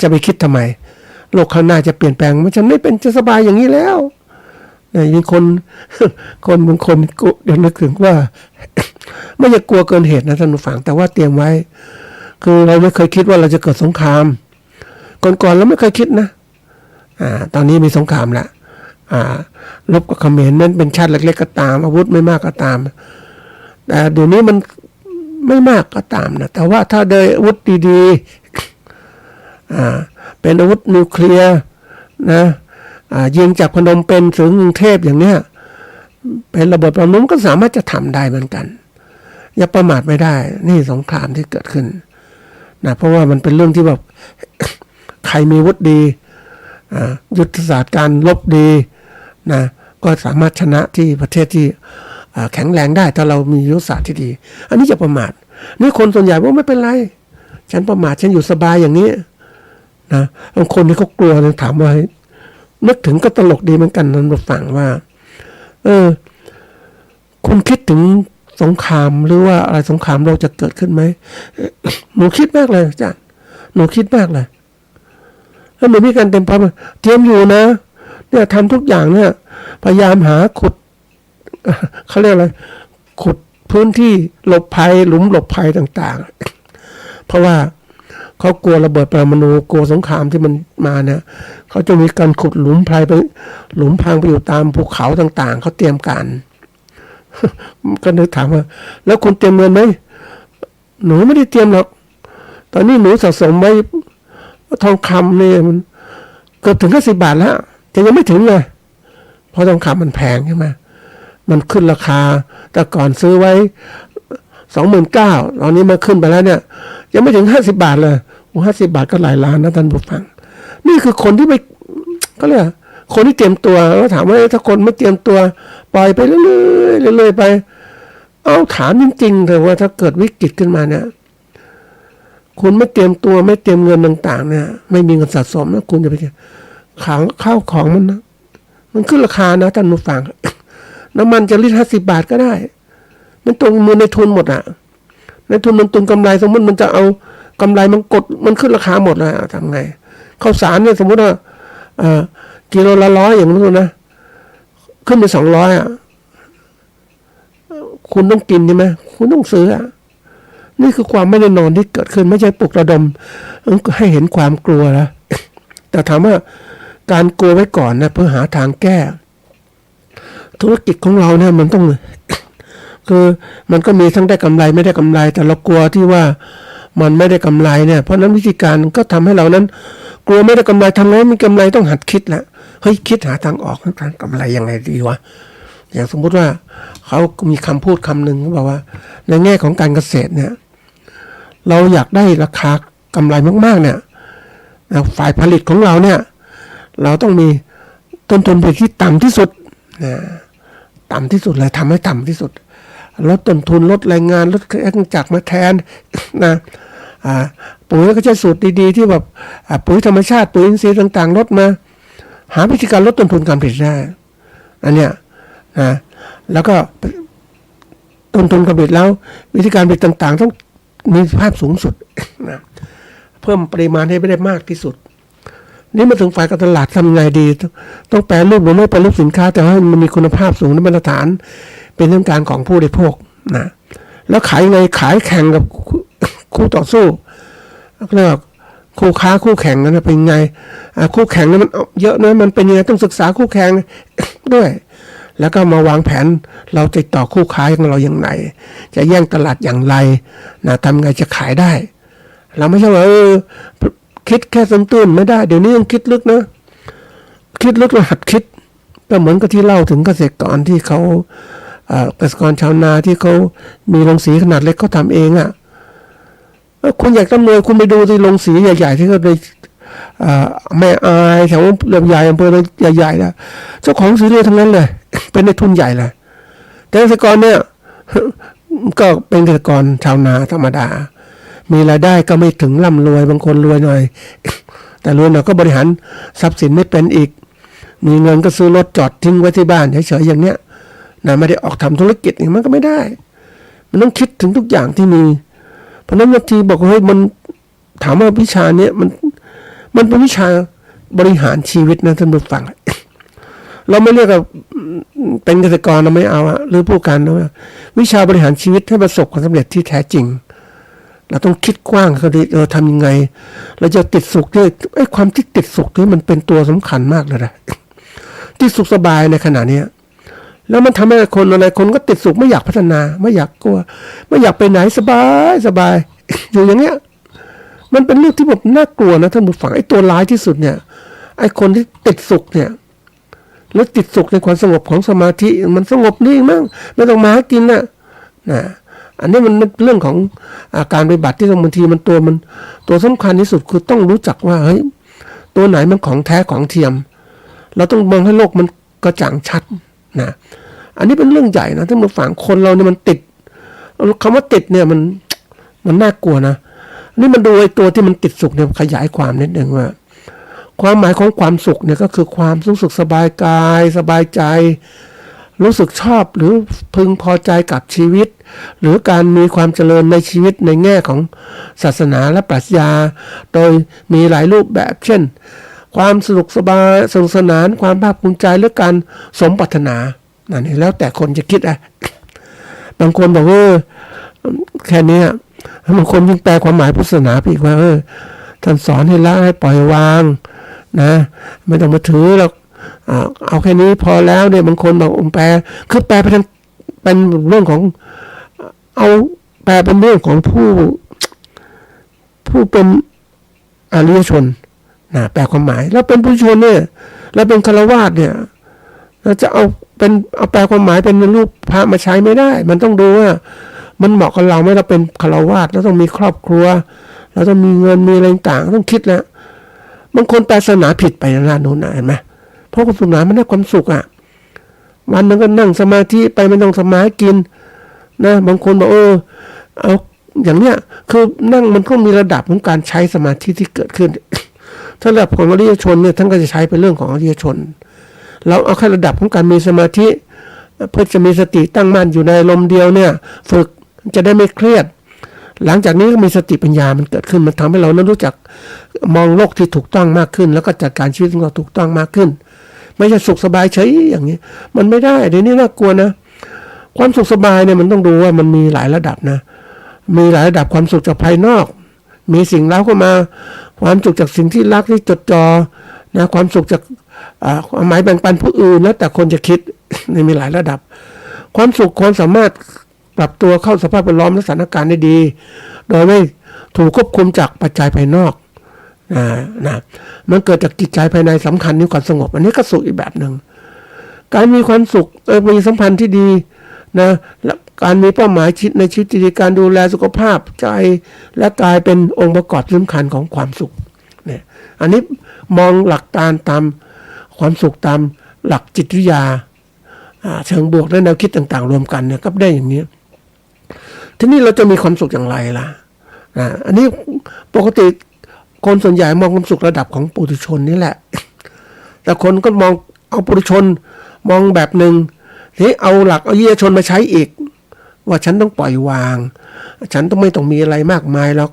จะไปคิดทำไมโลกข้างหน้าจะเปลี่ยนแปลงมันจะไม่เป็นจะสบายอย่างนี้แล้วเนี่ยยิ่งคนบางคนเดี๋ยวนึกถึงว่าไม่อยากกลัวเกินเหตุนะท่านผู้ฟังแต่ว่าเตรียมไว้คือเราไม่เคยคิดว่าเราจะเกิดสงครามก่อนเราไม่เคยคิดนะตอนนี้มีสงครามแล้วลบกับเขมรนั้นเป็นชาติเล็กๆก็ตามอาวุธไม่มากก็ตามแต่เดี๋ยวนี้มันไม่มากก็ตามนะแต่ว่าถ้าโดยอาวุธดีๆเป็นอาวุธนิวเคลียร์ นะยิงจากพนมเปญถึงกรุงเทพอย่างเนี้ยเป็นระเบิดปรมาณูก็สามารถจะทำได้เหมือนกันอย่าประมาทไม่ได้นี่สงครามที่เกิดขึ้นนะเพราะว่ามันเป็นเรื่องที่แบบ ใครมีวุฒิดียุทธศาสตร์การลบดีนะก็สามารถชนะที่ประเทศที่แข็งแรงได้ถ้าเรามียุทธศาสตร์ที่ดีอันนี้จะประมาทนี่คนส่วนใหญ่ว่าไม่เป็นไรฉันประมาทฉันอยู่สบายอย่างนี้นะบางคนที่เขากลัวนะถามว่านึกถึงก็ตลกดีเหมือนกันนั้นเราฟังว่าคุณคิดถึงสงครามหรือว่าอะไรสงครามเราจะเกิดขึ้นไหมหนูคิดมากเลยอาจารย์หนูคิดมากเลยแล้วหนูมีการเตรียมพร้อมเตรียมอยู่นะเนี่ยทำทุกอย่างเนี่ยพยายามหาขุดเขาเรียกอะไรขุดพื้นที่หลบภัยหลุมหลบภัยต่างๆเพราะว่าเขากลัวระเบิดปรมาณูกลัวสงครามที่มันมาเนี่ยเขาจะมีการขุดหลุมภัยไปหลุมพรางไปอยู่ตามภูเขาต่างๆเขาเตรียมการก็เลยถามว่าแล้วคุณเตรียมเงินไหมหนูไม่ได้เตรียมหรอกตอนนี้หนูสะสมไว้ทองคำเนี่ยมันเกือบถึง50 บาทแล้วแต่ยังไม่ถึงเลยเพราะทองคำมันแพงใช่ไหมมันขึ้นราคาแต่ก่อนซื้อไว้29,000ตอนนี้มาขึ้นไปแล้วเนี่ยยังไม่ถึง50 บาทเลย50 บาทก็หลายล้านนะท่านผู้ฟังนี่คือคนที่ไม่ก็เรียกคนที่เตรียมตัวแล้วถามว่าถ้าคนไม่เตรียมตัวปล่อยไปเรื่อยๆไปเอาถามจริงๆเถอะว่าถ้าเกิดวิกฤตขึ้นมาเนี่ยคุณไม่เตรียมตัวไม่เตรียมเงินต่างๆเนี่ยไม่มีเงินสะสมนะคุณจะไปข้าวของมันนะมันขึ้นราคานะท่านผู้ฟังน้ำมันจะลิตร50 บาทก็ได้มันตรงมือในทุนหมดอ่ะในทุนมันตุนกำไรสมมติมันจะเอากำไรมันกดมันขึ้นราคาหมดแล้วทำไงข้าวสารเนี่ยสมมติว่ากิโลละ100อย่างนั้นนะขึ้นไป200อ่ะคุณต้องกินใช่ไหมคุณต้องซื้ออ่ะนี่คือความไม่แน่นอนที่เกิดขึ้นไม่ใช่ปลุกระดมให้เห็นความกลัวนะแต่ถามว่าการกลัวไว้ก่อนนะเพื่อหาทางแก้ธุรกิจของเราเนี่ยมันต้องคือมันก็มีทั้งได้กำไรไม่ได้กำไรแต่เรากลัวที่ว่ามันไม่ได้กำไรเนี่ยเพราะนั้นวิธีการก็ทำให้เรานั้นกลัวไม่ได้กำไรทำไงมีกำไรต้องหัดคิดแล้วเฮ้ยคิดหาทางออกทางกำไรยังไงดีวะอย่างสมมุติว่าเขามีคำพูดคำหนึ่งเขาบอกว่าในแง่ของการเกษตรเนี่ยเราอยากได้ราคากำไรมากๆเนี่ยฝ่ายผลิตของเราเนี่ยเราต้องมีต้นทุนผลิตที่ต่ำที่สุดนะต่ำที่สุดเลยทำให้ต่ำที่สุดลดต้นทุนลดแรงงานลดเครื่องจักรมาแทนนะปุ๋ยก็ใช้สูตรดีๆที่แบบปุ๋ยธรรมชาติปุ๋ยอินทรีย์ต่างๆลดมาหาวิธีการลดต้นทุนการผลิตได้อันเนี้ยนะแล้วก็ต้นทุนการผลิตแล้ววิธีการผลิตต่างๆต้องมีภาพสูงสุดนะเพิ่มปริมาณให้ได้มากที่สุดนี่มาถึงฝ่ายการตลาดทำไงดีต้องแปรรูปหรือไม่แปรรูปสินค้าแต่ให้มันมีคุณภาพสูงและมาตรฐานเป็นเรื่องการของผู้บริโภคนะแล้วขายไงขายแข่งกับคู่ต่อสู้เรียกว่าคู่ค้าคู่แข่งนั้นเป็นไงคู่แข่งนั้นมันเยอะนะมันเป็นยังไงต้องศึกษาคู่แข่งด้วยแล้วก็มาวางแผนเราติดต่อคู่ค้าของเราอย่างไรจะแย่งตลาดอย่างไรนะทำไงจะขายได้เราไม่ใช่ว่าคิดแค่ตื้นๆไม่ได้เดี๋ยวนี้ยังคิดลึกนะคิดลึกแล้วหัดคิดก็เหมือนกับที่เล่าถึงเกษตรกรที่เขาเกษตรกรชาวนาที่เขามีโรงสีขนาดเล็กเขาทำเองอ่ะคุณอยากร่ำรวยคุณไปดูที่โรงสีใหญ่ๆที่เขาในแม่อายแถวเรือใหญ่อำเภอใหญ่ๆนะเจ้าของสีเรือทั้งนั้นเลยเป็นในทุนใหญ่เลยแต่เกษตรกรเนี่ยก็เป็นเกษตรกรชาวนาธรรมดามีรายได้ก็ไม่ถึงร่ำรวยบางคนรวยหน่อยแต่รวยหน่อยก็บริหารทรัพย์สินไม่เป็นอีกมีเงินก็ซื้อรถจอดทิ้งไว้ที่บ้านเฉยๆอย่างเนี้ยนะไม่ได้ออกทำธุรกิจอย่างมันก็ไม่ได้มันต้องคิดถึงทุกอย่างที่มีเพราะนั้นบางทีบอกเฮ้ยมันถามว่าวิชาเนี้ยมันเป็นวิชาบริหารชีวิตนะท่านผู้ฟังเราไม่เรียกว่าเป็นเกษตรกรเราไม่เอาหรือผู้การนะวิชาบริหารชีวิตให้ประสบความสำเร็จที่แท้จริงเราต้องคิดกว้างเขาทำยังไงเราจะติดสุขด้วยความที่ติดสุขนี่มันเป็นตัวสำคัญมากเลยนะที่สุขสบายในขณะนี้แล้วมันทำให้คนอะไรคนก็ติดสุขไม่อยากพัฒนาไม่อยากกลัวไม่อยากไปไหนสบายอยู่อย่างเงี้ยมันเป็นเรื่องที่แบบน่ากลัวนะท่านผู้ฟังไอ้ตัวร้ายที่สุดเนี่ย ไอ้คนที่ติดสุขเนี่ยแล้วติดสุขในความสงบของสมาธิมันสงบนี่มั้งไม่ต้องมาหากินนะอันนี้มันเรื่องของการปฏิบัติที่บางทีมันตัวสำคัญที่สุดคือต้องรู้จักว่าเฮ้ยตัวไหนมันของแท้ของเทียมเราต้องมองให้โลกมันกระจ่างชัดนะอันนี้เป็นเรื่องใหญ่นะถ้ามาฝังคนเราเนี่ยมันติดคำว่าติดเนี่ยมันน่ากลัวนะนี่มันดูไอ้ตัวที่มันติดสุขเนี่ยขยายความนิดนึงว่าความหมายของความสุขเนี่ยก็คือความรู้สึกสบายกายสบายใจรู้สึกชอบหรือพึงพอใจกับชีวิตหรือการมีความเจริญในชีวิตในแง่ของศาสนาและปรัชญาโดยมีหลายรูปแบบเช่นความสนุกสบายสนุกสนานความภาคภูมิใจหรือการสมปรารถนานี่แล้วแต่คนจะคิดบางคนบอกว่าแค่นี้บางคนยิ่งแปลความหมายพุทธศาสนาไปอีกว่าท่านสอนให้ละให้ปล่อยวางนะไม่ต้องมาถือหรอกเอาแค่นี้พอแล้วเนี่ยบางคนบอกแปลคือแปลเป็นเรื่องของเอาแปลเป็นเรื่องของผู้เป็นอริยชนนะแปลความหมายแล้วเป็นผู้ชนเนี่ยแล้วเป็นฆราวาสเนี่ยเราจะเอาแปลความหมายเป็นรูปพระมาใช้ไม่ได้มันต้องดูว่ามันเหมาะกับเราไหมเราเป็นฆราวาสเราต้องมีครอบครัวเราต้องมีเงินมีอะไรต่างต้องคิดแล้วบางคนแปลศาสนาผิดไปนะโน้นเห็นไหมเพราะความสุขมันได้ความสุขวันนึงก็นั่งสมาธิไปไม่ต้องสมาธิกินนะบางคนบอกเอาอย่างเนี้ยคือนั่งมันก็มีระดับของการใช้สมาธิที่เกิดขึ้น ถ้าระดับของอริยชนเนี่ยท่านก็จะใช้เป็นเรื่องของอริยชนเราเอาแค่ระดับของการมีสมาธิเพื่อจะมีสติตั้งมั่นอยู่ในลมเดียวเนี่ยฝึกจะได้ไม่เครียดหลังจากนี้ก็มีสติปัญญามันเกิดขึ้นมันทำให้เรานั้นรู้จักมองโลกที่ถูกต้องมากขึ้นแล้วก็จัดการชีวิตของเราถูกต้องมากขึ้นไม่ใช่สุขสบายเฉยอย่างนี้มันไม่ได้เดี๋ยวนี้น่ากลัวนะความสุขสบายเนี่ยมันต้องดูว่ามันมีหลายระดับนะมีหลายระดับความสุขจากภายนอกมีสิ่งเร้าเข้ามาความสุขจากสิ่งที่รักที่จดจ่อนะความสุขจากความหมายแบ่งปันผู้อื่นแล้วแต่คนจะคิด มีหลายระดับความสุขความสามารถปรับตัวเข้าสภาพแวดล้อมและสถานการณ์ได้ดีโดยไม่ถูกควบคุมจากปัจจัยภายนอกมันเกิดจากจิตใจภายในสำคัญในความสงบอันนี้ก็สุขอีกแบบหนึ่งการมีความสุขมีสัมพันธ์ที่ดีนะและการมีเป้าหมายในชีวิตที่ดีการดูแลสุขภาพใจและกายเป็นองค์ประกอบสำคัญของความสุขเนี่ยอันนี้มองหลักการตามความสุขตามหลักจิตวิทยาเชิงบวกและแนวคิดต่างๆรวมกันเนี่ยก็ได้อย่างนี้ทีนี้เราจะมีความสุขอย่างไรล่ะอันนี้ปกติคนส่วนใหญ่มองความสุขระดับของปุถุชนนี่แหละแต่คนก็มองเอาปุถุชนมองแบบหนึ่งที่เอาหลักอริยชนมาใช้อีกว่าฉันต้องปล่อยวางฉันต้องไม่ต้องมีอะไรมากมายหรอก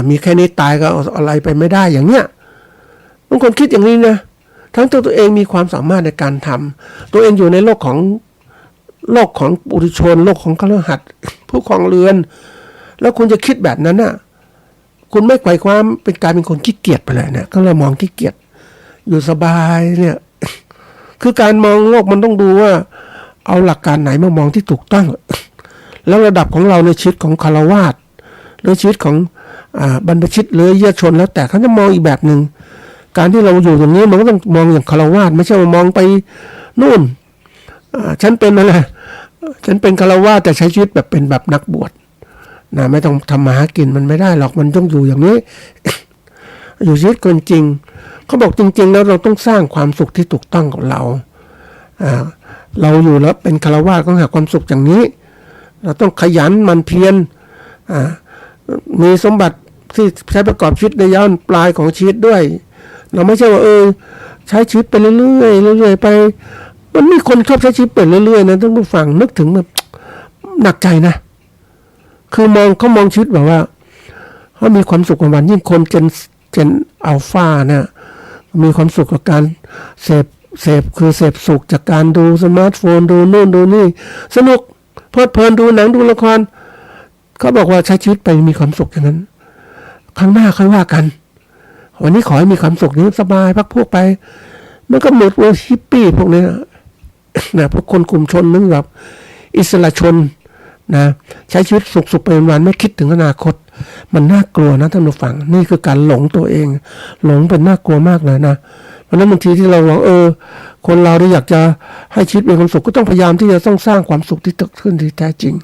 มีแค่นี้ตายก็เอาอะไรไปไม่ได้อย่างเนี้ยบางคนคิดอย่างนี้นะทั้งตัวเองมีความสามารถในการทำตัวเองอยู่ในโลกของปุถุชนโลกของคฤหัสถ์ผู้ครองเรือนแล้วคุณจะคิดแบบนั้นน่ะคุณไม่ไขว่คว้าเป็นการเป็นคนขี้เกียจไปเลยเนี่ยก็เลยมองขี้เกียจอยู่สบายเนี่ย คือการมองโลกมันต้องดูว่าเอาหลักการไหนมามองที่ถูกต้อง แล้วระดับของเราในชีวิตของฆราวาสหรือชีวิตของบรรพชิตหรือเยชนแล้วแต่เขาจะมองอีกแบบหนึ่งการที่เราอยู่อย่างนี้มันก็ต้องมองอย่างฆราวาสไม่ใช่ว่ามองไปนู่นฉันเป็นอะไรฉันเป็นฆราวาสแต่ใช้ชีวิตแบบเป็นแบบนักบวชนะไม่ต้องทำมาหากินมันไม่ได้หรอกมันต้องอยู่อย่างนี้ อยู่ชีวิตคนจริงเขาบอกจริงๆแล้วเราต้องสร้างความสุขที่ถูกต้องกับเราเราอยู่แล้วเป็นฆราวาสต้องหาความสุขอย่างนี้เราต้องขยันมันเพียรมีสมบัติที่ใช้ประกอบชีวิตในย้อนปลายของชีวิตด้วยเราไม่ใช่ว่าใช้ชีวิตไปเรื่อยๆไปมันมีคนชอบใช้ชีวิตไปเรื่อยๆนะท่านผู้ฟังนึกถึงแบบหนักใจนะคือเขามองชีวิตแบบว่าเขามีความสุขกับวันยิ่งคนเจนอัลฟาเนี่ยมีความสุขกับการเสพคือเสพสุขจากการดูสมาร์ทโฟนดูนู่นดูนี่สนุกเพลิดเพลินดูหนังดูละครเขาบอกว่าใช้ชีวิตไปมีความสุขอย่างนั้นครั้งหน้าค่อยว่ากันวันนี้ขอให้มีความสุขนี้สบายพักพวกไปมันก็หมดว่าฮิปปี้พวกนี้นะพวกคนกลุ่มชนนึกแบบอิสระชนนะใช้ชีวิตสุขๆไปวันๆไม่คิดถึงอนาคตมันน่ากลัวนะท่านผู้ฟังนี่คือการหลงตัวเองหลงเป็นน่ากลัวมากเลยนะ เพราะนั้นบางทีที่เราบอกคนเราได้อยากจะให้ชีวิตมีความสุขก็ต้องพยายามที่จะต้องสร้างความสุขที่เกิดขึ้นที่แท้จริง